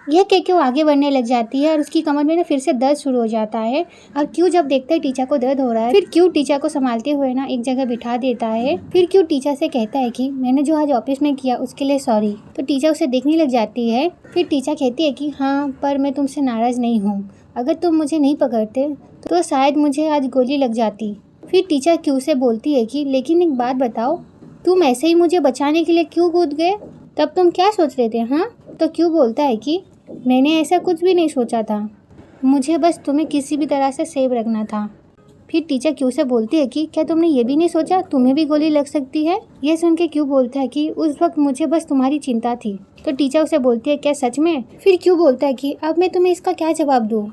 यह कह के वो आगे बढ़ने लग जाती है और उसकी कमर में ना फिर से दर्द शुरू हो जाता है। और क्यू जब देखता है टीचर को दर्द हो रहा है, फिर क्यू टीचर को संभालते हुए ना एक जगह बिठा देता है। फिर क्यू टीचर से कहता है कि मैंने जो आज ऑफिस में किया उसके लिए सॉरी। तो टीचर उसे देखने लग जाती है। फिर टीचर कहती है कि हाँ, पर मैं तुमसे नाराज नहीं हूँ। अगर तुम मुझे नहीं पकड़ते तो शायद मुझे आज गोली लग जाती। फिर टीचर क्यू से बोलती है कि लेकिन एक बात बताओ, तुम ऐसे ही मुझे बचाने के लिए क्यों कूद गए? तब तुम क्या सोच रहे थे? हाँ? तो क्यू बोलता है कि मैंने ऐसा कुछ भी नहीं सोचा था, मुझे बस तुम्हें किसी भी तरह से सेव रखना था। फिर टीचर क्यू से बोलती है कि क्या तुमने ये भी नहीं सोचा तुम्हें भी गोली लग सकती है? ये सुन के क्यू बोलता है कि उस वक्त मुझे बस तुम्हारी चिंता थी। तो टीचर उसे बोलती है क्या सच में? फिर क्यू बोलता है कि अब मैं तुम्हें इसका क्या जवाब दूँ?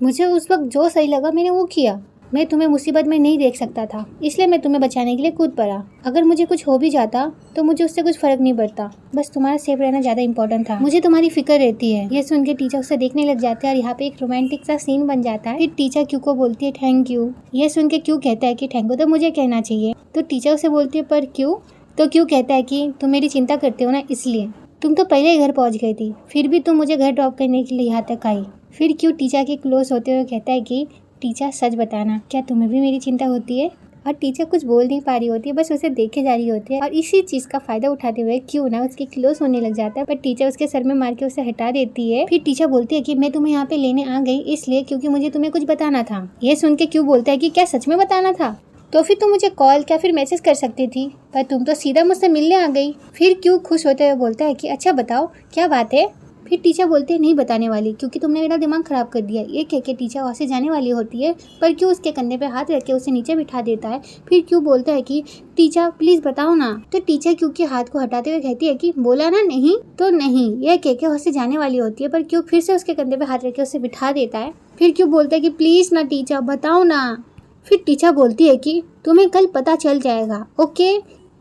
मुझे उस वक्त जो सही लगा मैंने वो किया। मैं तुम्हें मुसीबत में नहीं देख सकता था, इसलिए मैं तुम्हें बचाने के लिए कूद पड़ा। अगर मुझे कुछ हो भी जाता तो मुझे उससे कुछ फर्क नहीं पड़ता, बस तुम्हारा सेफ रहना ज्यादा इंपॉर्टेंट था। मुझे तुम्हारी फिक्र रहती है। ये सुन के टीचर उसे देखने लग जाते हैं और यहाँ पे एक रोमांटिक सा सीन बन जाता है। फिर टीचर क्यू को बोलती है थैंक यू। ये सुन के क्यू कहता है कि थैंक यू तो मुझे कहना चाहिए। तो टीचर उसे बोलती है पर क्यों? तो क्यू कहता है कि तुम मेरी चिंता करते हो ना, इसलिए। तुम तो पहले ही घर पहुंच गई थी, फिर भी तुम मुझे घर ड्रॉप करने के लिए यहाँ तक आई। फिर क्यू टीचर के क्लोज होते हुए कहता है कि टीचर सच बताना, क्या तुम्हें भी मेरी चिंता होती है? और टीचर कुछ बोल नहीं पा रही होती है, बस उसे देखे जा रही होती है। और इसी चीज़ का फायदा उठाते हुए क्यू ना उसके क्लोज होने लग जाता है, पर टीचर उसके सर में मार के उसे हटा देती है। फिर टीचर बोलती है कि मैं तुम्हें यहाँ पे लेने आ गई इसलिए क्योंकि मुझे तुम्हें कुछ बताना था। ये सुन के क्यू बोलता है कि क्या सच में बताना था? तो फिर तुम मुझे कॉल या फिर मैसेज कर सकती थी, पर तुम तो सीधा मुझसे मिलने आ गई। फिर क्यू खुश होते हुए बोलता है कि अच्छा बताओ क्या बात है? फिर टीचर बोलते हैं नहीं बताने वाली, क्योंकि तुमने मेरा दिमाग खराब कर दिया। ये कह के टीचर वहाँ से जाने वाली होती है, पर क्यों उसके कंधे पे हाथ रख के उसे नीचे बिठा देता है। फिर क्यों बोलता है कि टीचर प्लीज बताओ ना। तो टीचर क्यों के हाथ को हटाते हुए कहती है कि बोला ना नहीं तो नहीं। यह कह के वहाँ से जाने वाली होती है, पर क्यों फिर से उसके कंधे पे हाथ रख के उसे बिठा देता है। फिर क्यों बोलता है कि प्लीज ना टीचर बताओ ना। फिर टीचर बोलती है कि तुम्हें कल पता चल जाएगा, ओके।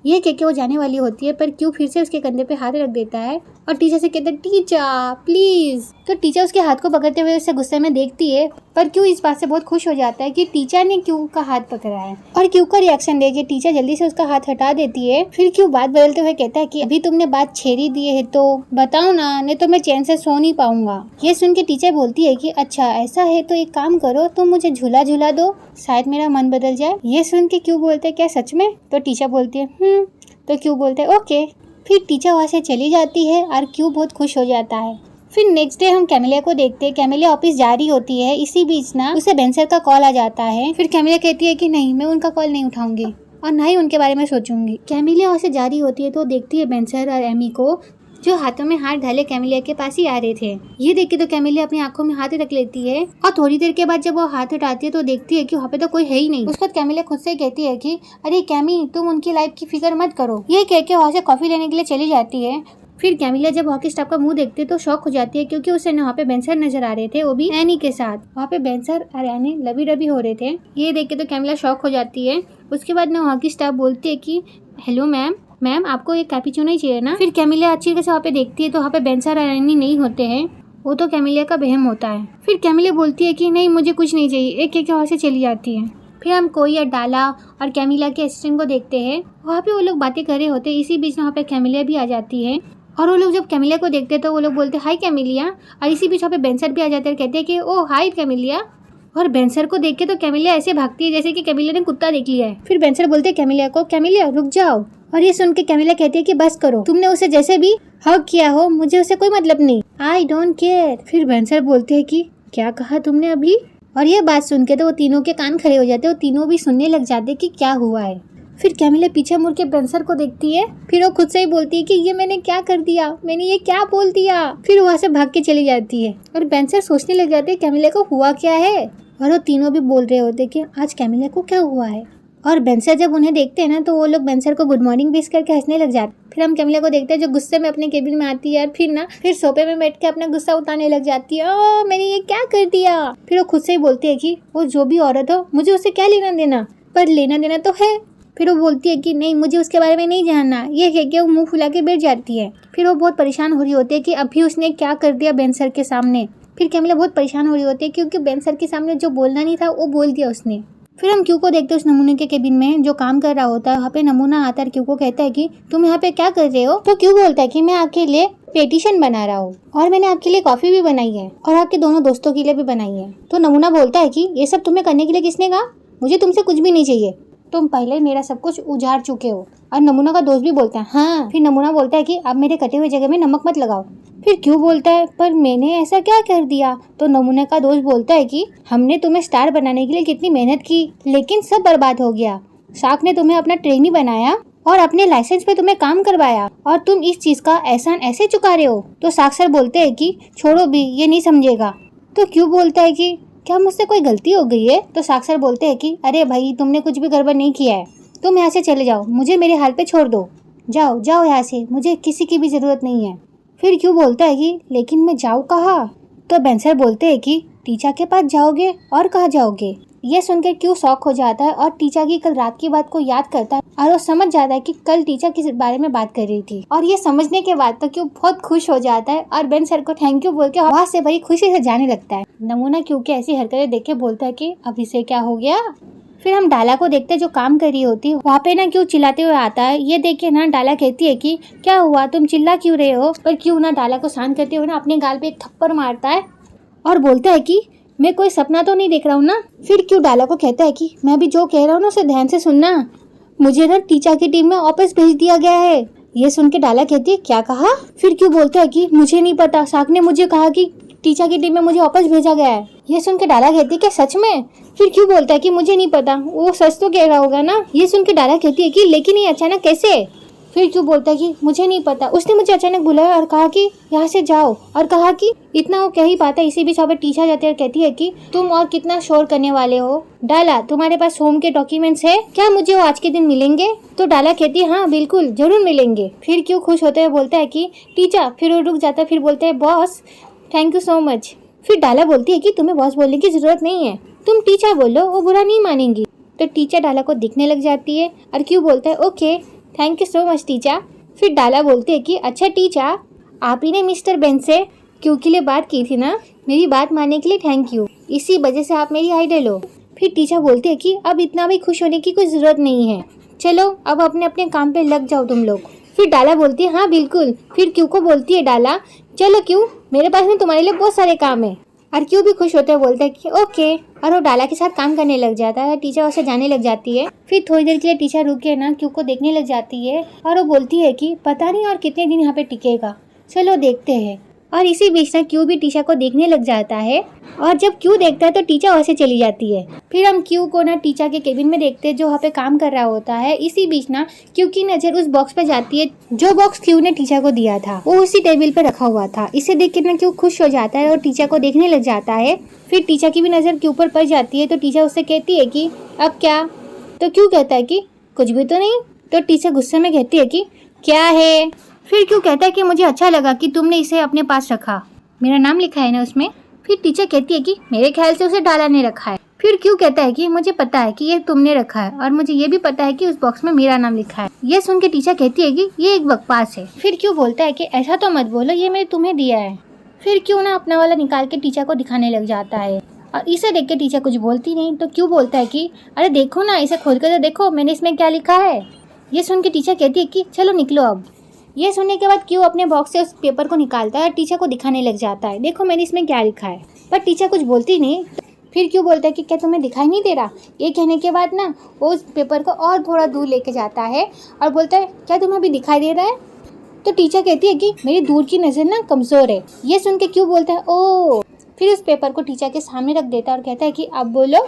ये कह के वो जाने वाली होती है, पर क्यों फिर से उसके कंधे पे हाथ रख देता है और टीचर से कहता है टीचर प्लीज। तो टीचर उसके हाथ को पकड़ते हुए उसे गुस्से में देखती है, पर क्यों इस बात से बहुत खुश हो जाता है कि टीचर ने क्यों का हाथ पकड़ा है। और क्यों का रिएक्शन देके टीचर जल्दी से उसका हाथ हटा देती है। फिर क्यों बात बदलते हुए कहता है कि अभी तुमने बात छेड़ी दी है तो बताओ ना, नहीं तो मैं चैन से सो नहीं पाऊंगा। ये सुन के टीचर बोलती है कि अच्छा ऐसा है तो एक काम करो, तुम मुझे झूला झूला दो, शायद मेरा मन बदल जाए। ये सुन के क्यों बोलते है क्या सच में? तो टीचर बोलती है तो क्यों बोलते हैं ओके। फिर टीचर वहाँ से चली जाती है और क्यों बहुत खुश हो जाता है। फिर नेक्स्ट डे हम कैमिलिया को देखते हैं। कैमिलिया ऑफिस जा रही होती है, इसी बीच ना उसे बेंसर का कॉल आ जाता है। फिर कैमिलिया कहती है कि नहीं, मैं उनका कॉल नहीं उठाऊंगी और ना ही उनके बारे में सोचूंगी। कैमिलिया वहाँ से जा रही होती है तो देखती है बेंसर और एमी को, जो हाथों में हाथ डाले कैमिलिया के पास ही आ रहे थे। ये देख के तो कैमिलिया अपनी आंखों में हाथ रख लेती है और थोड़ी देर के बाद जब वो हाथ हटाती है तो देखती है कि वहाँ पे तो कोई है ही नहीं। उसके बाद कैमिलिया खुद से कहती है कि अरे कैमी, तुम उनकी लाइफ की फिक्र मत करो। ये कह के वहाँ से कॉफी लेने के लिए चली जाती है। फिर कैमिलिया जब हॉकी स्टाफ का मुंह देखती है तो शॉक हो जाती है, क्योंकि उसे वहाँ पे बेंसर नजर आ रहे थे, वो भी एनी के साथ। वहाँ पे बेंसर और एनी लबी डबी हो रहे थे। ये देख के तो कैमिलिया शॉक हो जाती है। उसके बाद ना हॉकी स्टाफ बोलती है कि हेलो मैम आपको एक कैपुचिनो ही चाहिए ना। फिर कैमिलिया अच्छी तरह से वहाँ पे देखती है तो वहाँ पे बेंसर और एनी नहीं होते हैं, वो तो कैमिलिया का बहम होता है। फिर कैमिलिया बोलती है कि नहीं मुझे कुछ नहीं चाहिए, एक वहाँ से चली जाती है। फिर हम कोई और डाला और कैमिलिया के असिस्टेंट को देखते हैं, वहाँ पे वो लोग बातें कर रहे होते हैं। इसी बीच वहाँ पे कैमिलिया भी आ जाती है और वो लोग जब कैमिलिया को देखते हैं तो वो लोग बोलते हैं हाय कैमिलिया, और इसी बीच वहाँ पे बेंसर भी आ जाते हैं, कहते हैं कि ओ हाय कैमिलिया। और बेंसर को देख के तो कैमिलिया ऐसे भागती है जैसे कि कैमिलिया ने कुत्ता देख लिया है। फिर बेंसर बोलते हैं कैमिलिया को, कैमिलिया रुक जाओ। और ये सुन के कैमिलिया कहती है कि बस करो, तुमने उसे जैसे भी हक किया हो, मुझे उससे कोई मतलब नहीं, आई डोंट केयर। फिर बेंसर बोलते हैं कि क्या कहा तुमने अभी? और ये बात सुन के तो वो तीनों के कान खड़े हो जाते हैं, वो तीनों भी सुनने लग जाते हैं कि क्या हुआ है। फिर कैमिलिया पीछे मुड़ के बेंसर को देखती है, फिर वो खुद से ही बोलती है कि ये मैंने क्या कर दिया, मैंने ये क्या बोल दिया। फिर वहाँ से भाग के चली जाती है और बेंसर सोचने लग जाते हैं कैमिलिया को हुआ क्या है। और वो तीनों भी बोल रहे होते कि आज कैमिलिया को क्या हुआ है। और बेंसर जब उन्हें देखते हैं ना तो वो लोग बेंसर को गुड मॉर्निंग विश करके हंसने लग जाते। फिर हम कैमिलिया को देखते हैं जो गुस्से में अपने केबिन में आती है, फिर सोफे में बैठ के अपना गुस्सा उतारने लग जाती है, ओ मैंने ये क्या कर दिया। फिर वो खुद से ही बोलती है कि वो जो भी औरत हो, मुझे उससे क्या लेना देना, पर लेना देना तो है। फिर वो बोलती है कि नहीं, मुझे उसके बारे में नहीं जानना। ये कह के वो मुंह फुला के बैठ जाती है। फिर वो बहुत परेशान हो रही होती है कि अभी उसने क्या कर दिया बेंसर के सामने। फिर कैमिलिया बहुत परेशान हो रही होती है क्योंकि बेंसर के सामने जो बोलना नहीं था वो बोल दिया उसने। फिर हम क्यू को देखते हैं उस नमूने के केबिन में जो काम कर रहा होता है। वहाँ पे नमूना आता है, क्यू को कहता है कि तुम यहाँ पे क्या कर रहे हो। तो क्यू बोलता है कि मैं आपके लिए पेटिशन बना रहा हूँ और मैंने आपके लिए कॉफी भी बनाई है और आपके दोनों दोस्तों के लिए भी बनाई है। तो नमूना बोलता है कि ये सब तुम्हें करने के लिए किसने कहा, मुझे तुमसे कुछ भी नहीं चाहिए, तुम पहले मेरा सब कुछ उजाड़ चुके हो। और नमूना का दोस्त भी बोलता है हाँ। फिर नमूना बोलता है कि अब मेरे कटे हुए जगह में नमक मत लगाओ। फिर क्यों बोलता है पर मैंने ऐसा क्या कर दिया। तो नमूना का दोस्त बोलता है कि हमने तुम्हें स्टार बनाने के लिए कितनी मेहनत की, लेकिन सब बर्बाद हो गया। शार्क ने तुम्हें अपना ट्रेनी बनाया और अपने लाइसेंस पे तुम्हें काम करवाया और तुम इस चीज का एहसान ऐसे चुका रहे हो। तो शार्क सर बोलते हैं कि छोड़ो भी, ये नहीं समझेगा। तो क्यों बोलता है कि क्या मुझसे कोई गलती हो गई है। तो शार्क सर बोलते हैं कि अरे भाई तुमने कुछ भी गड़बड़ नहीं किया है, तुम यहाँ से चले जाओ, मुझे मेरे हाल पे छोड़ दो, जाओ जाओ यहाँ से, मुझे किसी की भी जरूरत नहीं है। फिर क्यों बोलता है कि लेकिन मैं जाऊँ कहाँ। तो बेंसर बोलते हैं कि टीचा के पास जाओगे और कहाँ जाओगे। ये सुनकर क्यों शॉक हो जाता है और टीचा की कल रात की बात को याद करता है और वो समझ जाता है कि कल टीचा किस बारे में बात कर रही थी। और ये समझने के बाद तो क्यों बहुत खुश हो जाता है और बेन सर को थैंक यू बोल के वहाँ से बड़ी खुशी से जाने लगता है। नमूना क्यों के ऐसी हरकतें देख के बोलता है कि अब इसे क्या हो गया। फिर हम डाला को देखते हैं जो काम कर रही होती है। वहाँ पे ना क्यों चिल्लाते हुए आता है। ये देख के ना डाला कहती है कि क्या हुआ, तुम चिल्ला क्यों रहे हो। पर क्यों ना डाला को शांत करते हुए ना अपने गाल पे एक थप्पड़ मारता है और बोलता है कि मैं कोई सपना तो नहीं देख रहा हूँ ना। फिर क्यों डाला को कहता है कि मैं भी जो कह रहा हूँ ना उसे ध्यान से सुनना, मुझे ना टीचा की टीम में वापस भेज दिया गया है। ये सुन के डाला कहती है क्या कहा। फिर क्यों बोलता है कि मुझे नहीं पता, शार्क ने मुझे कहा कि टीचा की टीम में मुझे वापस भेजा गया है। ये सुन के डाला कहती है क्या सच में। फिर क्यों बोलता है कि मुझे नहीं पता, वो सच तो कह रहा होगा ना। ये सुन के डाला कहती है कि लेकिन ये अचानक कैसे। फिर क्यों बोलता है कि मुझे नहीं पता, उसने मुझे अचानक बुलाया और कहा कि यहाँ से जाओ, और कहा कि इतना वो कह ही पाता है। इसी बीच वहाँ पर टीचा जाती है और कहती है कि तुम और कितना शोर करने वाले हो। डाला तुम्हारे पास होम के डॉक्यूमेंट्स है क्या, मुझे वो आज के दिन मिलेंगे। तो डाला कहती है हाँ बिल्कुल जरूर मिलेंगे। फिर क्यों खुश होते हुए बोलता है कि टीचा। फिर वो रुक जाता है, फिर बोलते है boss thank you so much. फिर डाला बोलती है कि तुम्हें बॉस बोलने की जरूरत नहीं है, तुम टीचा बोलो, वो बुरा नहीं मानेंगी। तो टीचा डाला को दिखने लग जाती है और क्यों बोलता है okay thank you so much टीचा। फिर डाला बोलती है कि अच्छा टीचा, आप ही ने मिस्टर बेन से क्यों के लिए बात की थी ना, मेरी बात मानने के लिए थैंक यू, इसी वजह से आप मेरी आइडल हो। फिर टीचा बोलती है कि अब इतना भी खुश होने की कोई ज़रूरत नहीं है, चलो अब अपने अपने काम पे लग जाओ तुम लोग। फिर डाला बोलती है हाँ बिल्कुल। फिर क्यों को बोलती है डाला चलो क्यों, मेरे पास में तुम्हारे लिए बहुत सारे काम है। और क्यों भी खुश होते हुए बोलता है कि ओके, और वो डाला के साथ काम करने लग जाता है। टीचर उसे जाने लग जाती है। फिर थोड़ी देर के लिए टीचर रुक के ना क्यों को देखने लग जाती है और वो बोलती है कि पता नहीं और कितने दिन यहाँ पे टिकेगा, चलो देखते हैं। और इसी बीच ना क्यू भी टीचा को देखने लग जाता है और जब क्यू देखता है तो टीचा वैसे चली जाती है। फिर हम क्यू को ना टीचा के केबिन में देखते हैं जो वहाँ पे काम कर रहा होता है। इसी बीच ना क्यू की नज़र उस बॉक्स पे जाती है जो बॉक्स क्यू ने टीचा को दिया था, वो उसी टेबल पे रखा हुआ था। इसे देख के ना क्यू खुश हो जाता है और टीचा को देखने लग जाता है। फिर टीचा की भी नज़र क्यू पर पड़ जाती है तो टीचा उससे कहती है कि अब क्या। तो क्यू कहता है कि कुछ भी तो नहीं। तो टीचा गुस्से में कहती है कि क्या है। फिर क्यों कहता है कि मुझे अच्छा लगा कि तुमने इसे अपने पास रखा, मेरा नाम लिखा है ना उसमें। फिर टीचर कहती है कि मेरे ख्याल से उसे डाला ने रखा है। फिर क्यों कहता है कि मुझे पता है कि ये तुमने रखा है और मुझे ये भी पता है कि उस बॉक्स में मेरा नाम लिखा है। ये सुन के टीचर कहती है कि ये एक बकवास है। फिर क्यों बोलता है कि ऐसा तो मत बोलो, ये मैंने तुम्हें दिया है। फिर क्यों ना अपना वाला निकाल के टीचर को दिखाने लग जाता है और इसे देख के टीचर कुछ बोलती नहीं। तो क्यों बोलता है कि अरे देखो ना, इसे खोल कर तो देखो मैंने इसमें क्या लिखा है। ये सुन के टीचर कहती है कि चलो निकलो अब। ये सुनने के बाद क्यों अपने बॉक्स से उस पेपर को निकालता है और टीचर को दिखाने लग जाता है, देखो मैंने इसमें क्या लिखा है। पर टीचर कुछ बोलती नहीं। फिर क्यों बोलता है कि क्या तुम्हें दिखाई नहीं दे रहा। ये कहने के बाद ना वो उस पेपर को और थोड़ा दूर लेके जाता है और बोलता है क्या तुम्हें अभी दिखाई दे रहा है। तो टीचर कहती है कि मेरी दूर की नज़र ना कमज़ोर है। ये सुन के क्यों बोलता है ओ। फिर उस पेपर को टीचर के सामने रख देता है और कहता है कि अब बोलो।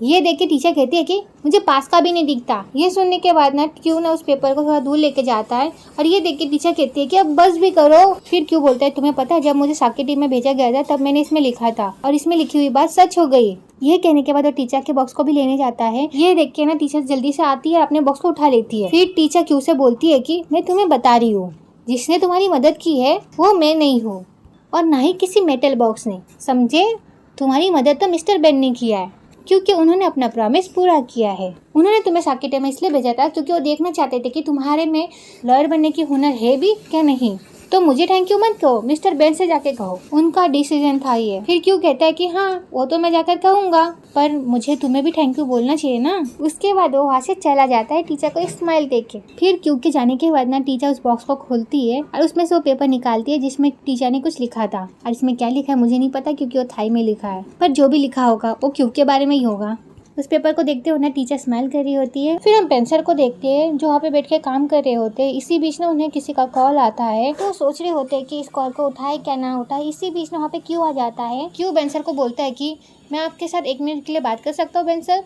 ये देख के टीचर कहती है कि मुझे पास का भी नहीं दिखता। ये सुनने के बाद ना क्यों ना उस पेपर को थोड़ा दूर लेके जाता है और ये देख के टीचर कहती है कि अब बस भी करो। फिर क्यों बोलता है तुम्हें पता है जब मुझे शार्क की टीम में भेजा गया था तब मैंने इसमें लिखा था और इसमें लिखी हुई बात सच हो गई। ये कहने के बाद वो टीचर के बॉक्स को भी लेने जाता है। ये देख के ना टीचर जल्दी से आती है और अपने बॉक्स को उठा लेती है। फिर टीचर क्यों से बोलती है कि मैं तुम्हें बता रही हूँ, जिसने तुम्हारी मदद की है वो मैं नहीं हूँ और ना ही किसी मेटल बॉक्स ने, समझे। तुम्हारी मदद तो मिस्टर बेन ने किया है क्योंकि उन्होंने अपना प्रॉमिस पूरा किया है। उन्होंने तुम्हें शार्क की टीम में इसलिए भेजा था क्योंकि वो देखना चाहते थे कि तुम्हारे में लॉयर बनने की हुनर है भी क्या नहीं। तो मुझे थैंक यू मत कहो, मिस्टर बेन से जाके कहो, उनका डिसीजन था ये। फिर क्यों कहता है कि हाँ वो तो मैं जाकर कहूँगा, पर मुझे तुम्हें भी थैंक यू बोलना चाहिए ना। उसके बाद वो वहाँ से चला जाता है टीचर को एक स्माइल देके। फिर क्यों के जाने के बाद ना टीचर उस बॉक्स को खोलती है और उसमें से वो पेपर निकालती है जिसमें टीचर ने कुछ लिखा था। और इसमें क्या लिखा है मुझे नहीं पता क्योंकि वो थाई में लिखा है, पर जो भी लिखा होगा वो क्यों के बारे में ही होगा। उस पेपर को देखते हुए ना टीचर स्माइल कर रही होती है। फिर हम पेंसर को देखते हैं जो वहाँ पे बैठ के काम कर रहे होते हैं। इसी बीच में उन्हें किसी का कॉल आता है तो सोच रहे होते हैं कि इस कॉल को उठाए क्या ना उठाए। इसी बीच में वहाँ पे क्यों आ जाता है। क्यों बेंसर को बोलता है कि मैं आपके साथ 1 मिनट के लिए बात कर सकता हूँ बेंसर।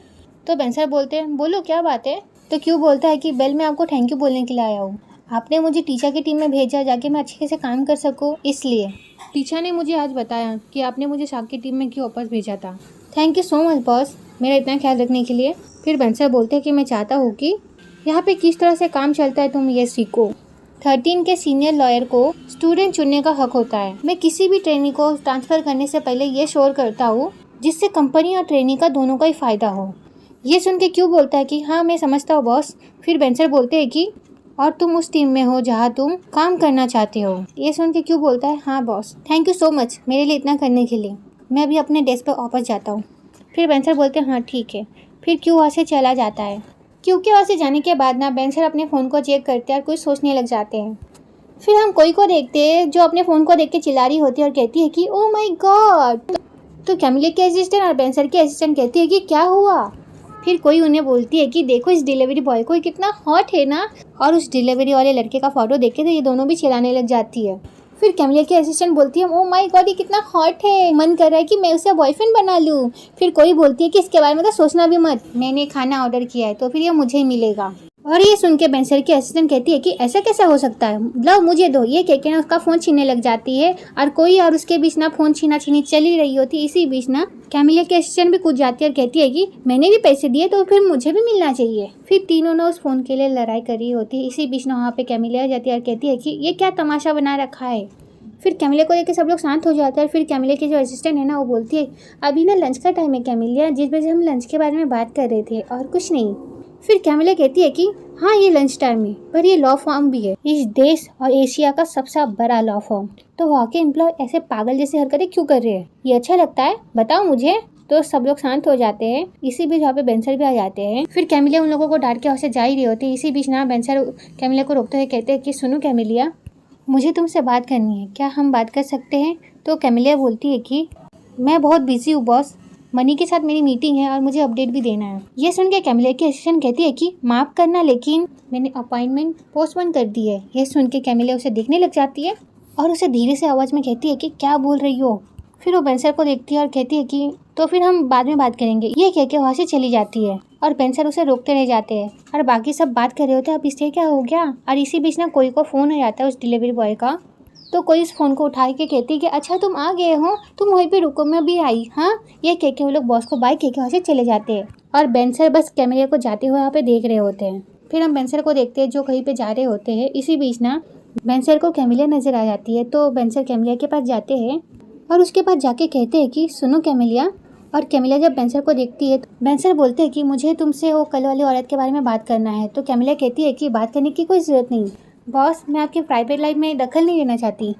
तो बेंसर बोलते हैं बोलो क्या बात है। तो क्यों बोलता है कि बेल मैं आपको थैंक यू बोलने के लिए आया हूँ, आपने मुझे टीचर की टीम में भेजा जाके मैं अच्छे से काम कर सकूँ, इसलिए टीचर ने मुझे आज बताया कि आपने मुझे शाक की टीम में क्यों वापस भेजा था। Thank you so much boss मेरा इतना ख्याल रखने के लिए। फिर बेंसर बोलते हैं कि मैं चाहता हूँ कि यहाँ पे किस तरह से काम चलता है तुम ये सीखो। 13 के सीनियर लॉयर को स्टूडेंट चुनने का हक होता है। मैं किसी भी ट्रेनी को ट्रांसफ़र करने से पहले ये श्योर करता हूँ जिससे कंपनी और ट्रेनी का दोनों का ही फ़ायदा हो। ये सुन के क्यों बोलता है कि हाँ मैं समझता हूँ बॉस। फिर बेंसर बोलते हैं कि और तुम उस टीम में हो जहाँ तुम काम करना चाहते हो। ये सुन के क्यों बोलता है हाँ boss thank you so much मेरे लिए इतना करने के लिए, मैं अभी अपने डेस्क पर वापस जाता हूँ। फिर बेंसर बोलते हैं हाँ ठीक है। फिर क्यों वहाँ से चला जाता है। क्योंकि वहाँ से जाने के बाद ना बेंसर अपने फ़ोन को चेक करते हैं और कुछ सोचने लग जाते हैं। फिर हम कोई को देखते हैं जो अपने फ़ोन को देख के चिल्ला रही होती है और कहती है कि ओह माय गॉड। तो कैमिले के असिस्टेंट और बेंसर के असिस्टेंट कहती है कि क्या हुआ। फिर कोई उन्हें बोलती है कि देखो इस डिलीवरी बॉय को कितना हॉट है ना। और उस डिलीवरी वाले लड़के का फोटो देख के तो ये दोनों भी चिल्लाने लग जाती है। फिर कैमिला की असिस्टेंट बोलती है ओह माय गॉड ये कितना हॉट है, मन कर रहा है कि मैं उसे बॉयफ्रेंड बना लूँ। फिर कोई बोलती है कि इसके बारे में तो सोचना भी मत, मैंने खाना ऑर्डर किया है तो फिर ये मुझे ही मिलेगा। और ये सुन के बेंसर की असिस्टेंट कहती है कि ऐसा कैसा हो सकता है, लो मुझे दो। ये कह के ना उसका फ़ोन छीनने लग जाती है और कोई और उसके बीच ना फ़ोन छीना छीनी चल ही रही होती। इसी बीच ना कैमिला की असिस्टेंट भी कूद जाती है और कहती है कि मैंने भी पैसे दिए तो फिर मुझे भी मिलना चाहिए। फिर तीनों ने उस फ़ोन के लिए लड़ाई कर रही होती है। इसी बीच ना वहाँ पे कैमिला आ जाती है और कहती है कि ये क्या तमाशा बना रखा है। फिर कैमिला को लेकर सब लोग शांत हो जाते हैं। फिर कैमिला की जो असिस्टेंट है ना वो बोलती है अभी ना लंच का टाइम है कैमिलिया, जिस वजह से हम लंच के बारे में बात कर रहे थे और कुछ नहीं। फिर कैमिला कहती है कि हाँ ये लंच टाइम है पर ये लॉ फॉर्म भी है, इस देश और एशिया का सबसे बड़ा लॉ फॉर्म। तो वहाँ के एम्प्लॉय ऐसे पागल जैसे हरकतें क्यों कर रहे हैं, ये अच्छा लगता है बताओ मुझे। तो सब लोग शांत हो जाते हैं। इसी बीच वहाँ पे बेंसर भी आ जाते हैं। फिर कैमिला उन लोगों को डांट के वहाँ से जा ही रही होती है। इसी बीच ना बेंसर कैमिला को रोकते हुए कहते हैं कि सुनो कैमिलिया मुझे तुमसे बात करनी है, क्या हम बात कर सकते हैं। तो कैमिलिया बोलती है कि मैं बहुत बिजी हूँ बॉस, मनी के साथ मेरी मीटिंग है और मुझे अपडेट भी देना है। ये सुन के कैमिलिया की असिस्टेंट कहती है कि माफ़ करना लेकिन मैंने अपॉइंटमेंट पोस्टपोन कर दी है। ये सुन के कैमिलिया उसे देखने लग जाती है और उसे धीरे से आवाज़ में कहती है कि क्या बोल रही हो। फिर वो बेंसर को देखती है और कहती है कि तो फिर हम बाद में बात करेंगे। ये कह के वहाँ से चली जाती है और बेंसर उसे रोकते रह जाते हैं और बाकी सब बात कर रहे होते हैं अब इससे क्या हो गया। और इसी बीच ना कोई को फ़ोन आ जाता है उस डिलीवरी बॉय का। तो कोई उस फ़ोन को उठा के कहती है कि अच्छा तुम आ गए हो, तुम वहीं पे रुको मैं भी आई। हाँ ये कह के वो लोग बॉस को बाय कह के वहाँ से चले जाते हैं और बेंसर बस कैमिलिया को जाते हुए वहाँ पे देख रहे होते हैं। फिर हम बेंसर को देखते हैं जो कहीं पे जा रहे होते हैं। इसी बीच ना बेंसर को कैमिलिया नज़र आ जाती है। तो बेंसर कैमिलिया के पास जाते हैं और उसके पास जाके कहते हैं कि सुनो कैमिलिया। और कैमिलिया जब बेंसर को देखती है तो बेंसर बोलते हैं कि मुझे तुमसे वो कल वाली औरत के बारे में बात करना है। तो कैमिलिया कहती है कि बात करने की कोई ज़रूरत नहीं बॉस, मैं आपकी प्राइवेट लाइफ में दखल नहीं लेना चाहती,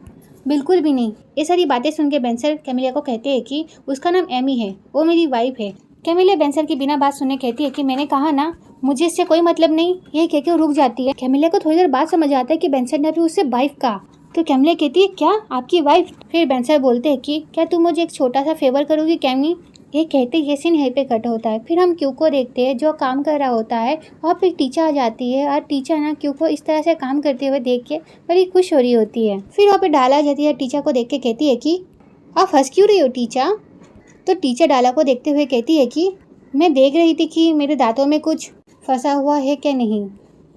बिल्कुल भी नहीं। ये सारी बातें सुन के बेंसर कैमिलिया को कहते हैं कि उसका नाम एमी है, वो मेरी वाइफ है। कैमिलिया बेंसर की बिना बात सुने कहती है कि मैंने कहा ना मुझे इससे कोई मतलब नहीं। ये कह के रुक जाती है। कैमिलिया को थोड़ी देर बाद समझ आता है कि बेंसर ने अभी उससे वाइफ कहा। तो कैमिलिया कहती है क्या आपकी वाइफ। फिर बेंसर बोलते हैं कि क्या तुम मुझे एक छोटा सा फेवर करोगी कैमी। ये कहते ये सीन यहीं पे कट होता है। फिर हम क्यू को देखते हैं जो काम कर रहा होता है। वहाँ पे एक टीचर आ जाती है और टीचर ना क्यू को इस तरह से काम करते हुए देख के बड़ी खुश हो रही होती है। फिर वहाँ पे डाला जाती है, टीचर को देख के कहती है कि आप हंस क्यों रही हो टीचर। तो टीचर डाला को देखते हुए कहती है कि मैं देख रही थी कि मेरे दांतों में कुछ फंसा हुआ है क्या नहीं।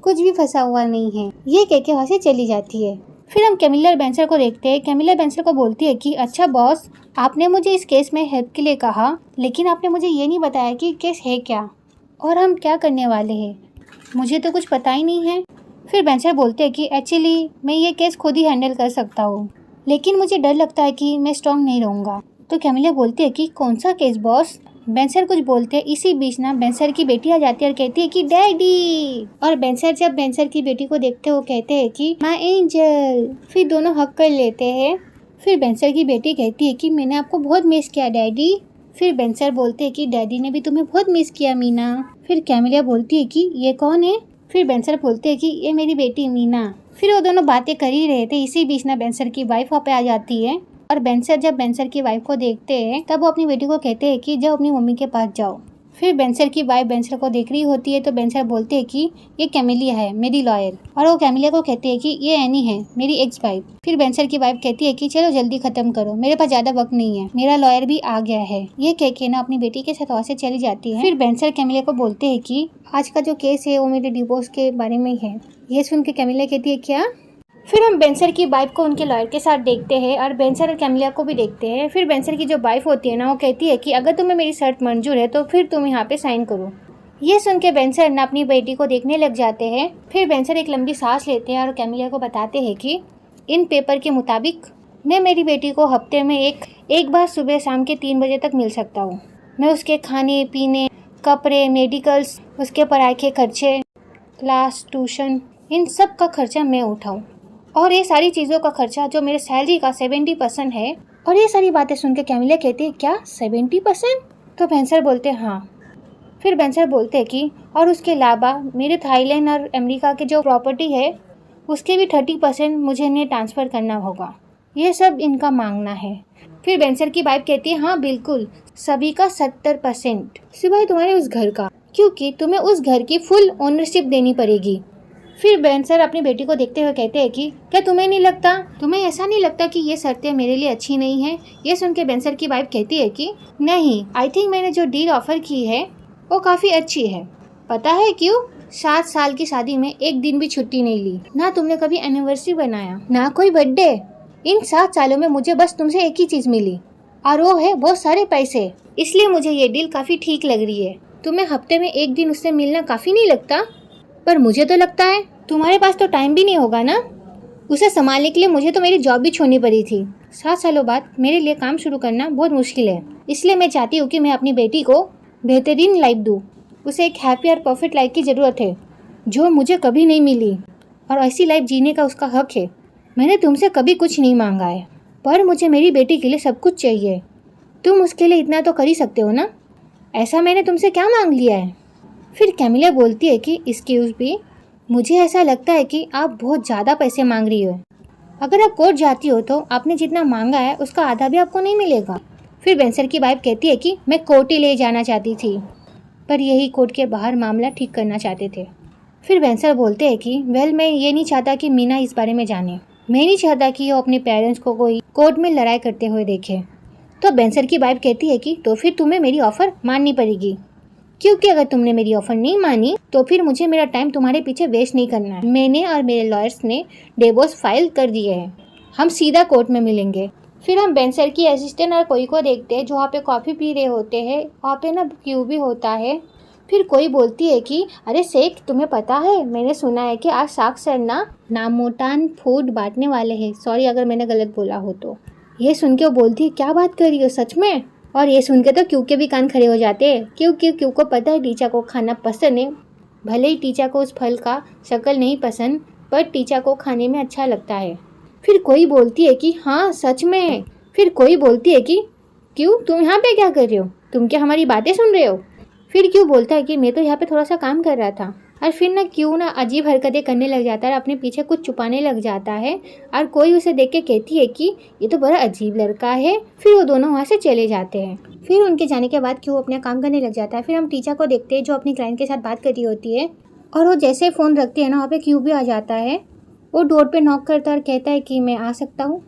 कुछ भी फंसा हुआ नहीं है। ये कह के वहाँ से चली जाती है। फिर हम कैमिलिया और बेंसर को देखते हैं। कैमिलिया बेंसर को बोलती है कि अच्छा बॉस, आपने मुझे इस केस में हेल्प के लिए कहा लेकिन आपने मुझे ये नहीं बताया कि केस है क्या और हम क्या करने वाले हैं, मुझे तो कुछ पता ही नहीं है। फिर बेंसर बोलते हैं कि एक्चुअली मैं ये केस खुद ही हैंडल कर सकता हूँ लेकिन मुझे डर लगता है कि मैं स्ट्रांग नहीं रहूँगा। तो कैमिलिया बोलती है कि कौन सा केस बॉस, बेंसर कुछ बोलते हैं, इसी बीच ना बेंसर की बेटी आ जाती है और कहती है कि डैडी। और बेंसर जब बेंसर की बेटी को देखते वो कहते हैं कि माय एंजल। फिर दोनों हक कर लेते हैं। फिर बेंसर की बेटी कहती है कि मैंने आपको बहुत मिस किया डैडी। फिर बेंसर बोलते हैं कि डैडी ने भी तुम्हें बहुत मिस किया मीना। फिर कैमिलिया बोलती है कि ये कौन है। फिर बेंसर बोलते हैं कि ये मेरी बेटी मीना। फिर वो दोनों बातें कर ही रहे थे, इसी बीच ना बेंसर की वाइफ वहाँ पे आ जाती है। और बेंसर जब बेंसर की वाइफ को देखते हैं तब वो अपनी बेटी को कहते हैं कि जाओ अपनी मम्मी के पास जाओ। फिर बेंसर की वाइफ बेंसर को देख रही होती है तो बेंसर बोलते हैं कि ये कैमिलिया है मेरी लॉयर। और वो कैमिलिया को कहते हैं कि ये एनी है मेरी एक्स वाइफ। फिर बेंसर की वाइफ कहती है कि चलो जल्दी खत्म करो, मेरे पास ज्यादा वक्त नहीं है, मेरा लॉयर भी आ गया है। ये कह के ना अपनी बेटी के साथ वहाँ से चली जाती है। फिर बेंसर कैमिलिया को बोलते हैं कि आज का जो केस है वो मेरे डिवोर्स के बारे में है। ये सुन के कैमिलिया कहती है क्या। फिर हम बेंसर की वाइफ को उनके लॉयर के साथ देखते हैं और बेंसर और कैमिलिया को भी देखते हैं। फिर बेंसर की जो वाइफ होती है ना वो कहती है कि अगर तुम्हें मेरी शर्त मंजूर है तो फिर तुम यहाँ पे साइन करो। ये सुन के बेंसर ना अपनी बेटी को देखने लग जाते हैं। फिर बेंसर एक लंबी सांस लेते हैं और कैमिलिया को बताते हैं कि इन पेपर के मुताबिक मैं मेरी बेटी को हफ्ते में एक बार सुबह शाम के 3 बजे तक मिल सकता हूँ। मैं उसके खाने पीने, कपड़े, मेडिकल्स, उसके पढ़ाई के खर्चे, क्लास, ट्यूशन, इन सब का खर्चा मैं उठाऊँ और ये सारी चीज़ों का खर्चा जो मेरे सैलरी का 70% है। और ये सारी बातें सुन के कैमिलिया कहती है क्या 70%। तो बेंसर बोलते हैं हाँ। फिर बेंसर बोलते हैं कि और उसके अलावा मेरे थाईलैंड और अमेरिका के जो प्रॉपर्टी है उसके भी 30% मुझे इन्हें ट्रांसफ़र करना होगा। ये सब इनका मांगना है। फिर बेंसर की वाइफ कहती है हाँ बिल्कुल, सभी का 70% सिवाय तुम्हारे उस घर का, क्योंकि तुम्हें उस घर की फुल ओनरशिप देनी पड़ेगी। फिर बेंसर अपनी बेटी को देखते हुए कहते हैं कि क्या तुम्हें ऐसा नहीं लगता कि ये शर्तें मेरे लिए अच्छी नहीं है। ये सुन के बेंसर की वाइफ कहती है कि नहीं, आई थिंक मैंने जो डील ऑफर की है वो काफ़ी अच्छी है। पता है क्यों? 7 साल की शादी में एक दिन भी छुट्टी नहीं ली, ना तुमने कभी एनिवर्सरी बनाया, ना कोई बर्थडे। इन 7 सालों में मुझे बस तुमसे एक ही चीज़ मिली और वो है बहुत सारे पैसे। इसलिए मुझे ये डील काफ़ी ठीक लग रही है। तुम्हें हफ्ते में एक दिन उससे मिलना काफ़ी नहीं लगता? पर मुझे तो लगता है तुम्हारे पास तो टाइम भी नहीं होगा ना। उसे संभालने के लिए मुझे तो मेरी जॉब भी छोड़नी पड़ी थी। 7 सालों बाद मेरे लिए काम शुरू करना बहुत मुश्किल है। इसलिए मैं चाहती हूँ कि मैं अपनी बेटी को बेहतरीन लाइफ दूँ। उसे एक हैप्पी और परफेक्ट लाइफ की ज़रूरत है जो मुझे कभी नहीं मिली, और ऐसी लाइफ जीने का उसका हक है। मैंने तुमसे कभी कुछ नहीं मांगा है, पर मुझे मेरी बेटी के लिए सब कुछ चाहिए। तुम उसके लिए इतना तो कर ही सकते हो ना। ऐसा मैंने तुमसे क्या मांग लिया है। फिर कैमिलिया बोलती है कि एक्सक्यूज़ मी, मुझे ऐसा लगता है कि आप बहुत ज़्यादा पैसे मांग रही हो। अगर आप कोर्ट जाती हो तो आपने जितना मांगा है उसका आधा भी आपको नहीं मिलेगा। फिर बेंसर की वाइफ कहती है कि मैं कोर्ट ही ले जाना चाहती थी, पर यही कोर्ट के बाहर मामला ठीक करना चाहते थे। फिर बेंसर बोलते हैं कि वेल, मैं ये नहीं चाहता कि मीना इस बारे में जाने। मैं नहीं चाहता कि वो अपने पेरेंट्स को कोई कोर्ट में लड़ाई करते हुए देखे। तो बेंसर की वाइफ कहती है कि तो फिर तुम्हें मेरी ऑफ़र माननी पड़ेगी, क्योंकि अगर तुमने मेरी ऑफर नहीं मानी तो फिर मुझे मेरा टाइम तुम्हारे पीछे वेस्ट नहीं करना है। मैंने और मेरे लॉयर्स ने डिवोर्स फाइल कर दिए हैं। हम सीधा कोर्ट में मिलेंगे। फिर हम बेंसर की असिस्टेंट और कोई को देखते हैं जो वहाँ पे कॉफ़ी पी रहे होते हैं। वहाँ पे ना क्यू भी होता है। फिर कोई बोलती है कि अरे शेख, तुम्हें पता है मैंने सुना है कि आज साख सर ना नामोटान फूड बांटने वाले हैं। सॉरी अगर मैंने गलत बोला हो तो। ये सुन के वो बोलती है क्या बात कर रही हो, सच में? और ये सुन के तो क्यू के भी कान खड़े हो जाते हैं, क्योंकि क्यू को पता है टीचा को खाना पसंद है। भले ही टीचा को उस फल का शक्ल नहीं पसंद, पर टीचा को खाने में अच्छा लगता है। फिर कोई बोलती है कि हाँ सच में। फिर कोई बोलती है कि क्यों, तुम यहाँ पे क्या कर रहे हो? तुम क्या हमारी बातें सुन रहे हो? फिर क्यों बोलता है कि मैं तो यहाँ पे थोड़ा सा काम कर रहा था। और फिर ना क्यों ना अजीब हरकतें करने लग जाता है और अपने पीछे कुछ छुपाने लग जाता है। और कोई उसे देख के कहती है कि ये तो बड़ा अजीब लड़का है। फिर वो दोनों वहाँ से चले जाते हैं। फिर उनके जाने के बाद क्यों अपना काम करने लग जाता है। फिर हम टीचा को देखते हैं जो अपनी क्लाइंट के साथ बात कर रही होती है, और वो जैसे फ़ोन रखती है ना वहाँ पे क्यू भी आ जाता है। वो डोर पे नॉक करता है और कहता है कि मैं आ सकता हूँ।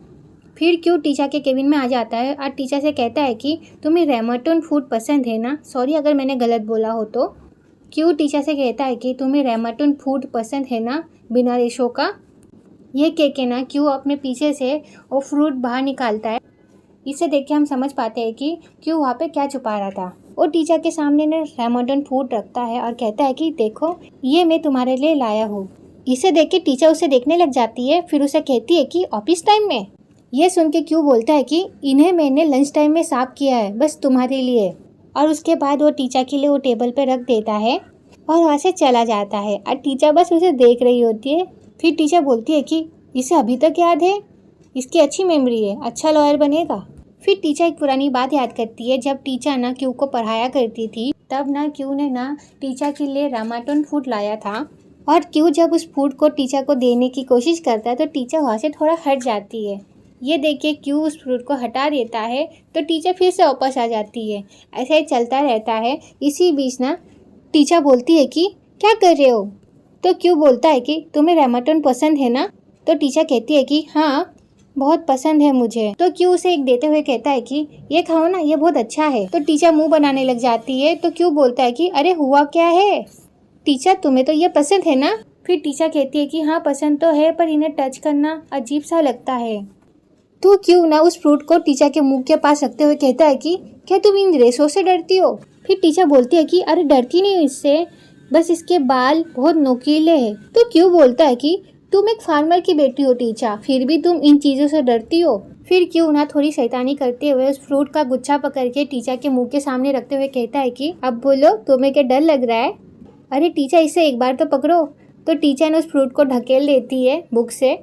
फिर क्यों टीचा के केबिन में आ जाता है और टीचा से कहता है कि तुम्हें रेमटन फूड पसंद है ना। सॉरी अगर मैंने गलत बोला हो तो। क्यों टीचा से कहता है कि तुम्हें रेमटन फूड पसंद है ना, बिना रेशो का। ये कह के ना क्यों अपने पीछे से वो फ्रूट बाहर निकालता है। इसे देख के हम समझ पाते हैं कि क्यों वहाँ पे क्या छुपा रहा था। वो टीचा के सामने ने रेमटन फूड रखता है और कहता है कि देखो ये मैं तुम्हारे लिए लाया हूँ। इसे देख के टीचा उसे देखने लग जाती है। फिर उसे कहती है कि ऑफिस टाइम में। यह सुन के क्यों बोलता है कि इन्हें मैंने लंच टाइम में साफ किया है बस तुम्हारे लिए। और उसके बाद वो टीचर के लिए वो टेबल पे रख देता है और वहाँ से चला जाता है और टीचर बस उसे देख रही होती है। फिर टीचर बोलती है कि इसे अभी तक याद है, इसकी अच्छी मेमोरी है, अच्छा लॉयर बनेगा। फिर टीचर एक पुरानी बात याद करती है, जब टीचर ना क्यू को पढ़ाया करती थी तब ना क्यू ने ना टीचर के लिए रामाटन फूड लाया था और क्यू जब उस फूड को टीचर को देने की कोशिश करता है तो टीचर वहाँ से थोड़ा हट जाती है। ये देख के क्यू उस फ्रूट को हटा देता है तो टीचर फिर से वापस आ जाती है। ऐसे ही चलता रहता है। इसी बीच ना टीचर बोलती है कि क्या कर रहे हो, तो क्यू बोलता है कि तुम्हें रामाटन पसंद है ना, तो टीचर कहती है कि हाँ बहुत पसंद है मुझे। तो क्यू उसे एक देते हुए कहता है कि ये खाओ ना, ये बहुत अच्छा है। तो टीचर मुंह बनाने लग जाती है तो क्यू बोलता है कि अरे हुआ क्या है टीचर, तुम्हें तो ये पसंद है ना। फिर टीचर कहती है कि हाँ पसंद तो है, पर इन्हें टच करना अजीब सा लगता है। तो क्यू ना उस फ्रूट को टीचर के मुंह के पास रखते हुए कहता है कि क्या तुम इन रेसों से डरती हो। फिर टीचर बोलती है कि अरे डरती नहीं हूँ इससे, बस इसके बाल बहुत नोकीले हैं। तो क्यू बोलता है कि तुम एक फार्मर की बेटी हो टीचर, फिर भी तुम इन चीज़ों से डरती हो। फिर क्यू ना थोड़ी शैतानी करते हुए उस फ्रूट का गुच्छा पकड़ के टीचर के मुंह के सामने रखते हुए कहता है कि अब बोलो तुम्हें क्या डर लग रहा है। अरे टीचर इसे एक बार तो पकड़ो। तो टीचर ने उस फ्रूट को ढकेल देती है बुक से।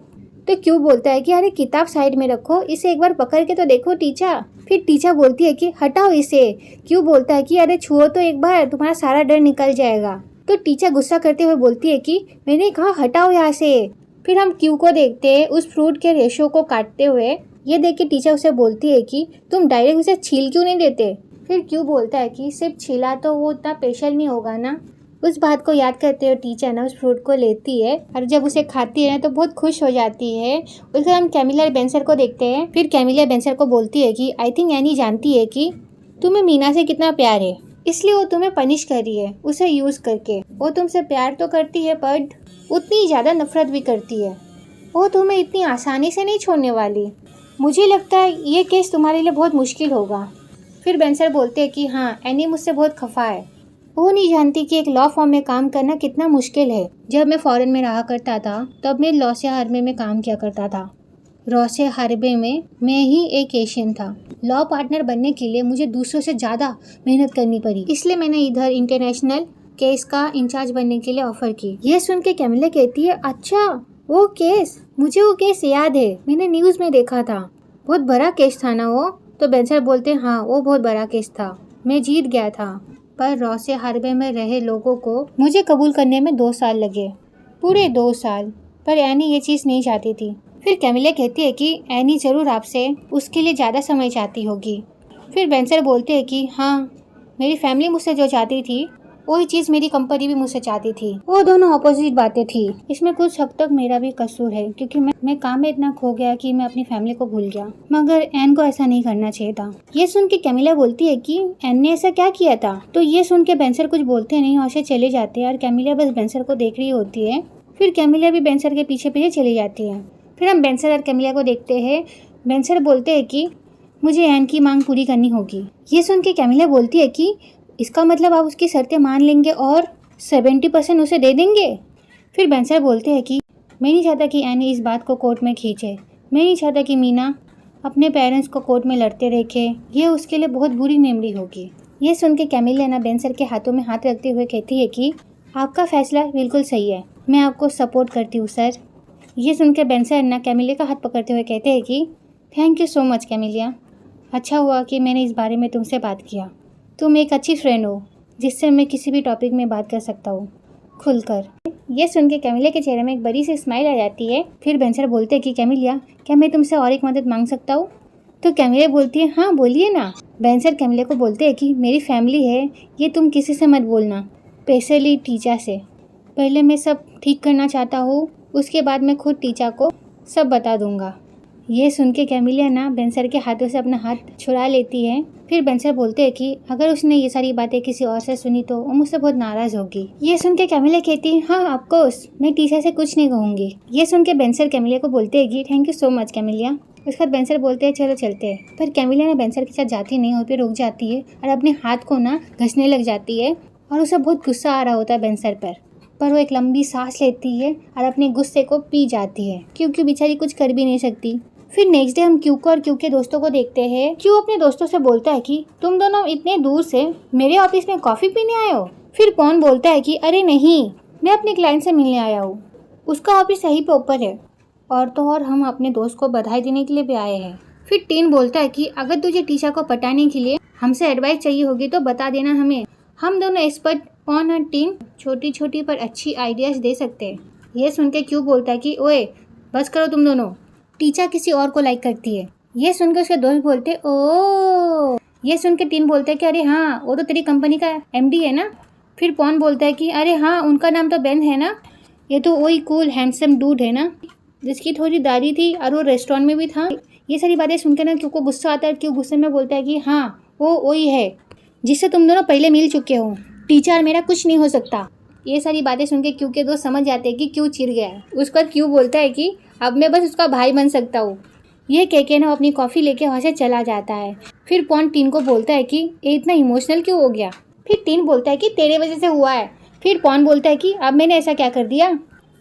तो क्यू बोलता है कि अरे किताब साइड में रखो, इसे एक बार पकड़ के तो देखो टीचर। फिर टीचर बोलती है कि हटाओ इसे। क्यू बोलता है कि अरे छुओ तो एक बार, तुम्हारा सारा डर निकल जाएगा। तो टीचर गुस्सा करते हुए बोलती है कि मैंने कहा हटाओ यहाँ से। फिर हम क्यू को देखते हैं उस फ्रूट के रेशों को काटते हुए। ये देख के टीचर उसे बोलती है कि तुम डायरेक्ट उसे छील क्यों नहीं देते। फिर क्यू बोलता है कि सिर्फ छीला तो वो उतना स्पेशल नहीं होगा ना। उस बात को याद करते हुए टीचर ना उस फ्रूट को लेती है और जब उसे खाती है तो बहुत खुश हो जाती है। उसके हम कैमिला बेंसर को देखते हैं। फिर कैमिला बेंसर को बोलती है कि आई थिंक एनी जानती है कि तुम्हें मीना से कितना प्यार है, इसलिए वो तुम्हें पनिश कर रही है उसे यूज करके। वो तुमसे प्यार तो करती है पर उतनी ज़्यादा नफरत भी करती है। वो तुम्हें इतनी आसानी से नहीं छोड़ने वाली। मुझे लगता है ये केस तुम्हारे लिए बहुत मुश्किल होगा। फिर बेंसर बोलते हैं कि हाँ एनी मुझसे बहुत खफा है। वो नहीं जानती कि एक लॉ फॉर्म में काम करना कितना मुश्किल है। जब मैं फॉरेन में रहा करता था तब मैं लॉ से हार्बे में काम किया करता था। लॉ से हार्बे में मैं ही एक एशियन था। लॉ पार्टनर बनने के लिए मुझे दूसरों से ज़्यादा मेहनत करनी पड़ी, इसलिए मैंने इधर इंटरनेशनल केस का इंचार्ज बनने के लिए ऑफर की। यह सुन के कैमिला कहती है अच्छा वो केस, मुझे वो केस याद है, मैंने न्यूज़ में देखा था, बहुत बड़ा केस था ना वो। तो बेंसर बोलते हैं हाँ वो बहुत बड़ा केस था, मैं जीत गया था, पर लॉ से हार्बे में रहे लोगों को मुझे कबूल करने में 2 साल लगे, पूरे 2 साल। पर एनी ये चीज़ नहीं चाहती थी। फिर कैमिला कहती है कि एनी ज़रूर आपसे उसके लिए ज़्यादा समय चाहती होगी। फिर बेंसर बोलते हैं कि हाँ मेरी फैमिली मुझसे जो चाहती थी वही चीज़ मेरी कंपनी भी मुझसे चाहती थी। वो दोनों अपोजिट बातें थी। इसमें कुछ हद तक मेरा भी कसूर है क्योंकि मैं काम में इतना खो गया कि मैं अपनी फैमिली को भूल गया, मगर एन को ऐसा नहीं करना चाहिए था। ये सुन के कैमिला बोलती है कि एन ने ऐसा क्या किया था। तो ये सुन के बेंसर कुछ बोलते नहीं और से चले जाते हैं और कैमिला बस बेंसर को देख रही होती है। फिर कैमिला भी बेंसर के पीछे पीछे चली जाती है। फिर हम बेंसर और कैमिला को देखते हैं। बेंसर बोलते हैं कि मुझे एन की मांग पूरी करनी होगी। ये सुन के कैमिला बोलती है कि इसका मतलब आप उसकी शर्तें मान लेंगे और 70% उसे दे देंगे। फिर बेंसर बोलते हैं कि मैं नहीं चाहता कि एनी इस बात को कोर्ट में खींचे, मैं नहीं चाहता कि मीना अपने पेरेंट्स को कोर्ट में लड़ते रखे, ये उसके लिए बहुत बुरी मेमोरी होगी। ये सुन के कैमिला ना बेंसर के हाथों में हाथ रखते हुए कहती है कि आपका फैसला बिल्कुल सही है, मैं आपको सपोर्ट करती हूँ सर। ये सुन के बेंसर ना कैमिला का हाथ पकड़ते हुए कहते हैं कि thank you so much Camila, अच्छा हुआ कि मैंने इस बारे में तुमसे बात किया। तुम एक अच्छी फ्रेंड हो जिससे मैं किसी भी टॉपिक में बात कर सकता हूँ खुलकर। ये सुन के कैमिला के चेहरे में एक बड़ी सी स्माइल आ जाती है। फिर बेंसर बोलते हैं कि कैमिला क्या मैं तुमसे और एक मदद मांग सकता हूँ। तो कैमिला बोलती है हाँ बोलिए ना। बेंसर कैमिला को बोलते हैं कि मेरी फैमिली है, ये तुम किसी से मत बोलना, स्पेशली टीचर से। पहले मैं सब ठीक करना चाहता हूँ, उसके बाद मैं खुद टीचर को सब बता दूंगा। ये सुन के कैमिला ना बेंसर के हाथों से अपना हाथ छुड़ा लेती है। फिर बेंसर बोलते हैं कि अगर उसने ये सारी बातें किसी और से सुनी तो वो मुझसे बहुत नाराज़ होगी। ये सुन के कैमिला कहती है हाँ ऑफ कोर्स, मैं टीचर से कुछ नहीं कहूँगी। ये सुन के बेंसर कैमिला को बोलते हैं कि thank you so much Camila. उसके बाद बेंसर बोलते हैं चलो चलते हैं। पर कैमिला ना बेंसर के साथ जाती नहीं और फिर रुक जाती है और अपने हाथ को ना घसने लग जाती है और उसे बहुत गुस्सा आ रहा होता है बेंसर पर वो एक लंबी सांस लेती है और अपने गुस्से को पी जाती है क्योंकि बेचारी कुछ कर भी नहीं सकती। फिर नेक्स्ट डे हम क्यू को और क्यू के दोस्तों को देखते हैं। क्यू अपने दोस्तों से बोलता है कि तुम दोनों इतने दूर से मेरे ऑफिस में कॉफी पीने आए हो। फिर पॉन बोलता है कि अरे नहीं, मैं अपने क्लाइंट से मिलने आया हूँ, उसका ऑफिस सही पे ऊपर है, और तो और हम अपने दोस्त को बधाई देने के लिए भी आए हैं। फिर टीन बोलता है कि अगर तुझे टीचा को पटाने के लिए हमसे एडवाइस चाहिए होगी तो बता देना हमें, हम दोनों एक्सपर्ट पॉन और टीन छोटी छोटी पर अच्छी आइडियाज दे सकते हैं। ये सुन के क्यू बोलता है कि ओए बस करो तुम दोनों, टीचा किसी और को लाइक करती है। ये सुन के उसके दोस्त बोलते ओ। ये सुन के टीन बोलते हैं कि अरे हाँ, वो तो तेरी कंपनी का एमडी है ना। फिर पॉन बोलता है कि अरे हाँ, उनका नाम तो बेन है ना, ये तो वही कूल हैंडसम डूड है ना जिसकी थोड़ी दाढ़ी थी और वो रेस्टोरेंट में भी था। ये सारी बातें सुनकर ना क्यों को गुस्सा आता है। क्यों गुस्से में बोलता है कि हाँ, वो वही है जिससे तुम दोनों पहले मिल चुके हो, टीचर मेरा कुछ नहीं हो सकता। ये सारी बातें सुन के क्यों के दोस्त समझ जाते हैं कि क्यों चिढ़ गया है। उसके बाद क्यों बोलता है कि अब मैं बस उसका भाई बन सकता हूँ। ये कह के ना अपनी कॉफ़ी लेके वहाँ से चला जाता है। फिर पॉन टीन को बोलता है कि ये इतना इमोशनल क्यों हो गया। फिर टीन बोलता है कि तेरे वजह से हुआ है। फिर पॉन बोलता है कि अब मैंने ऐसा क्या कर दिया।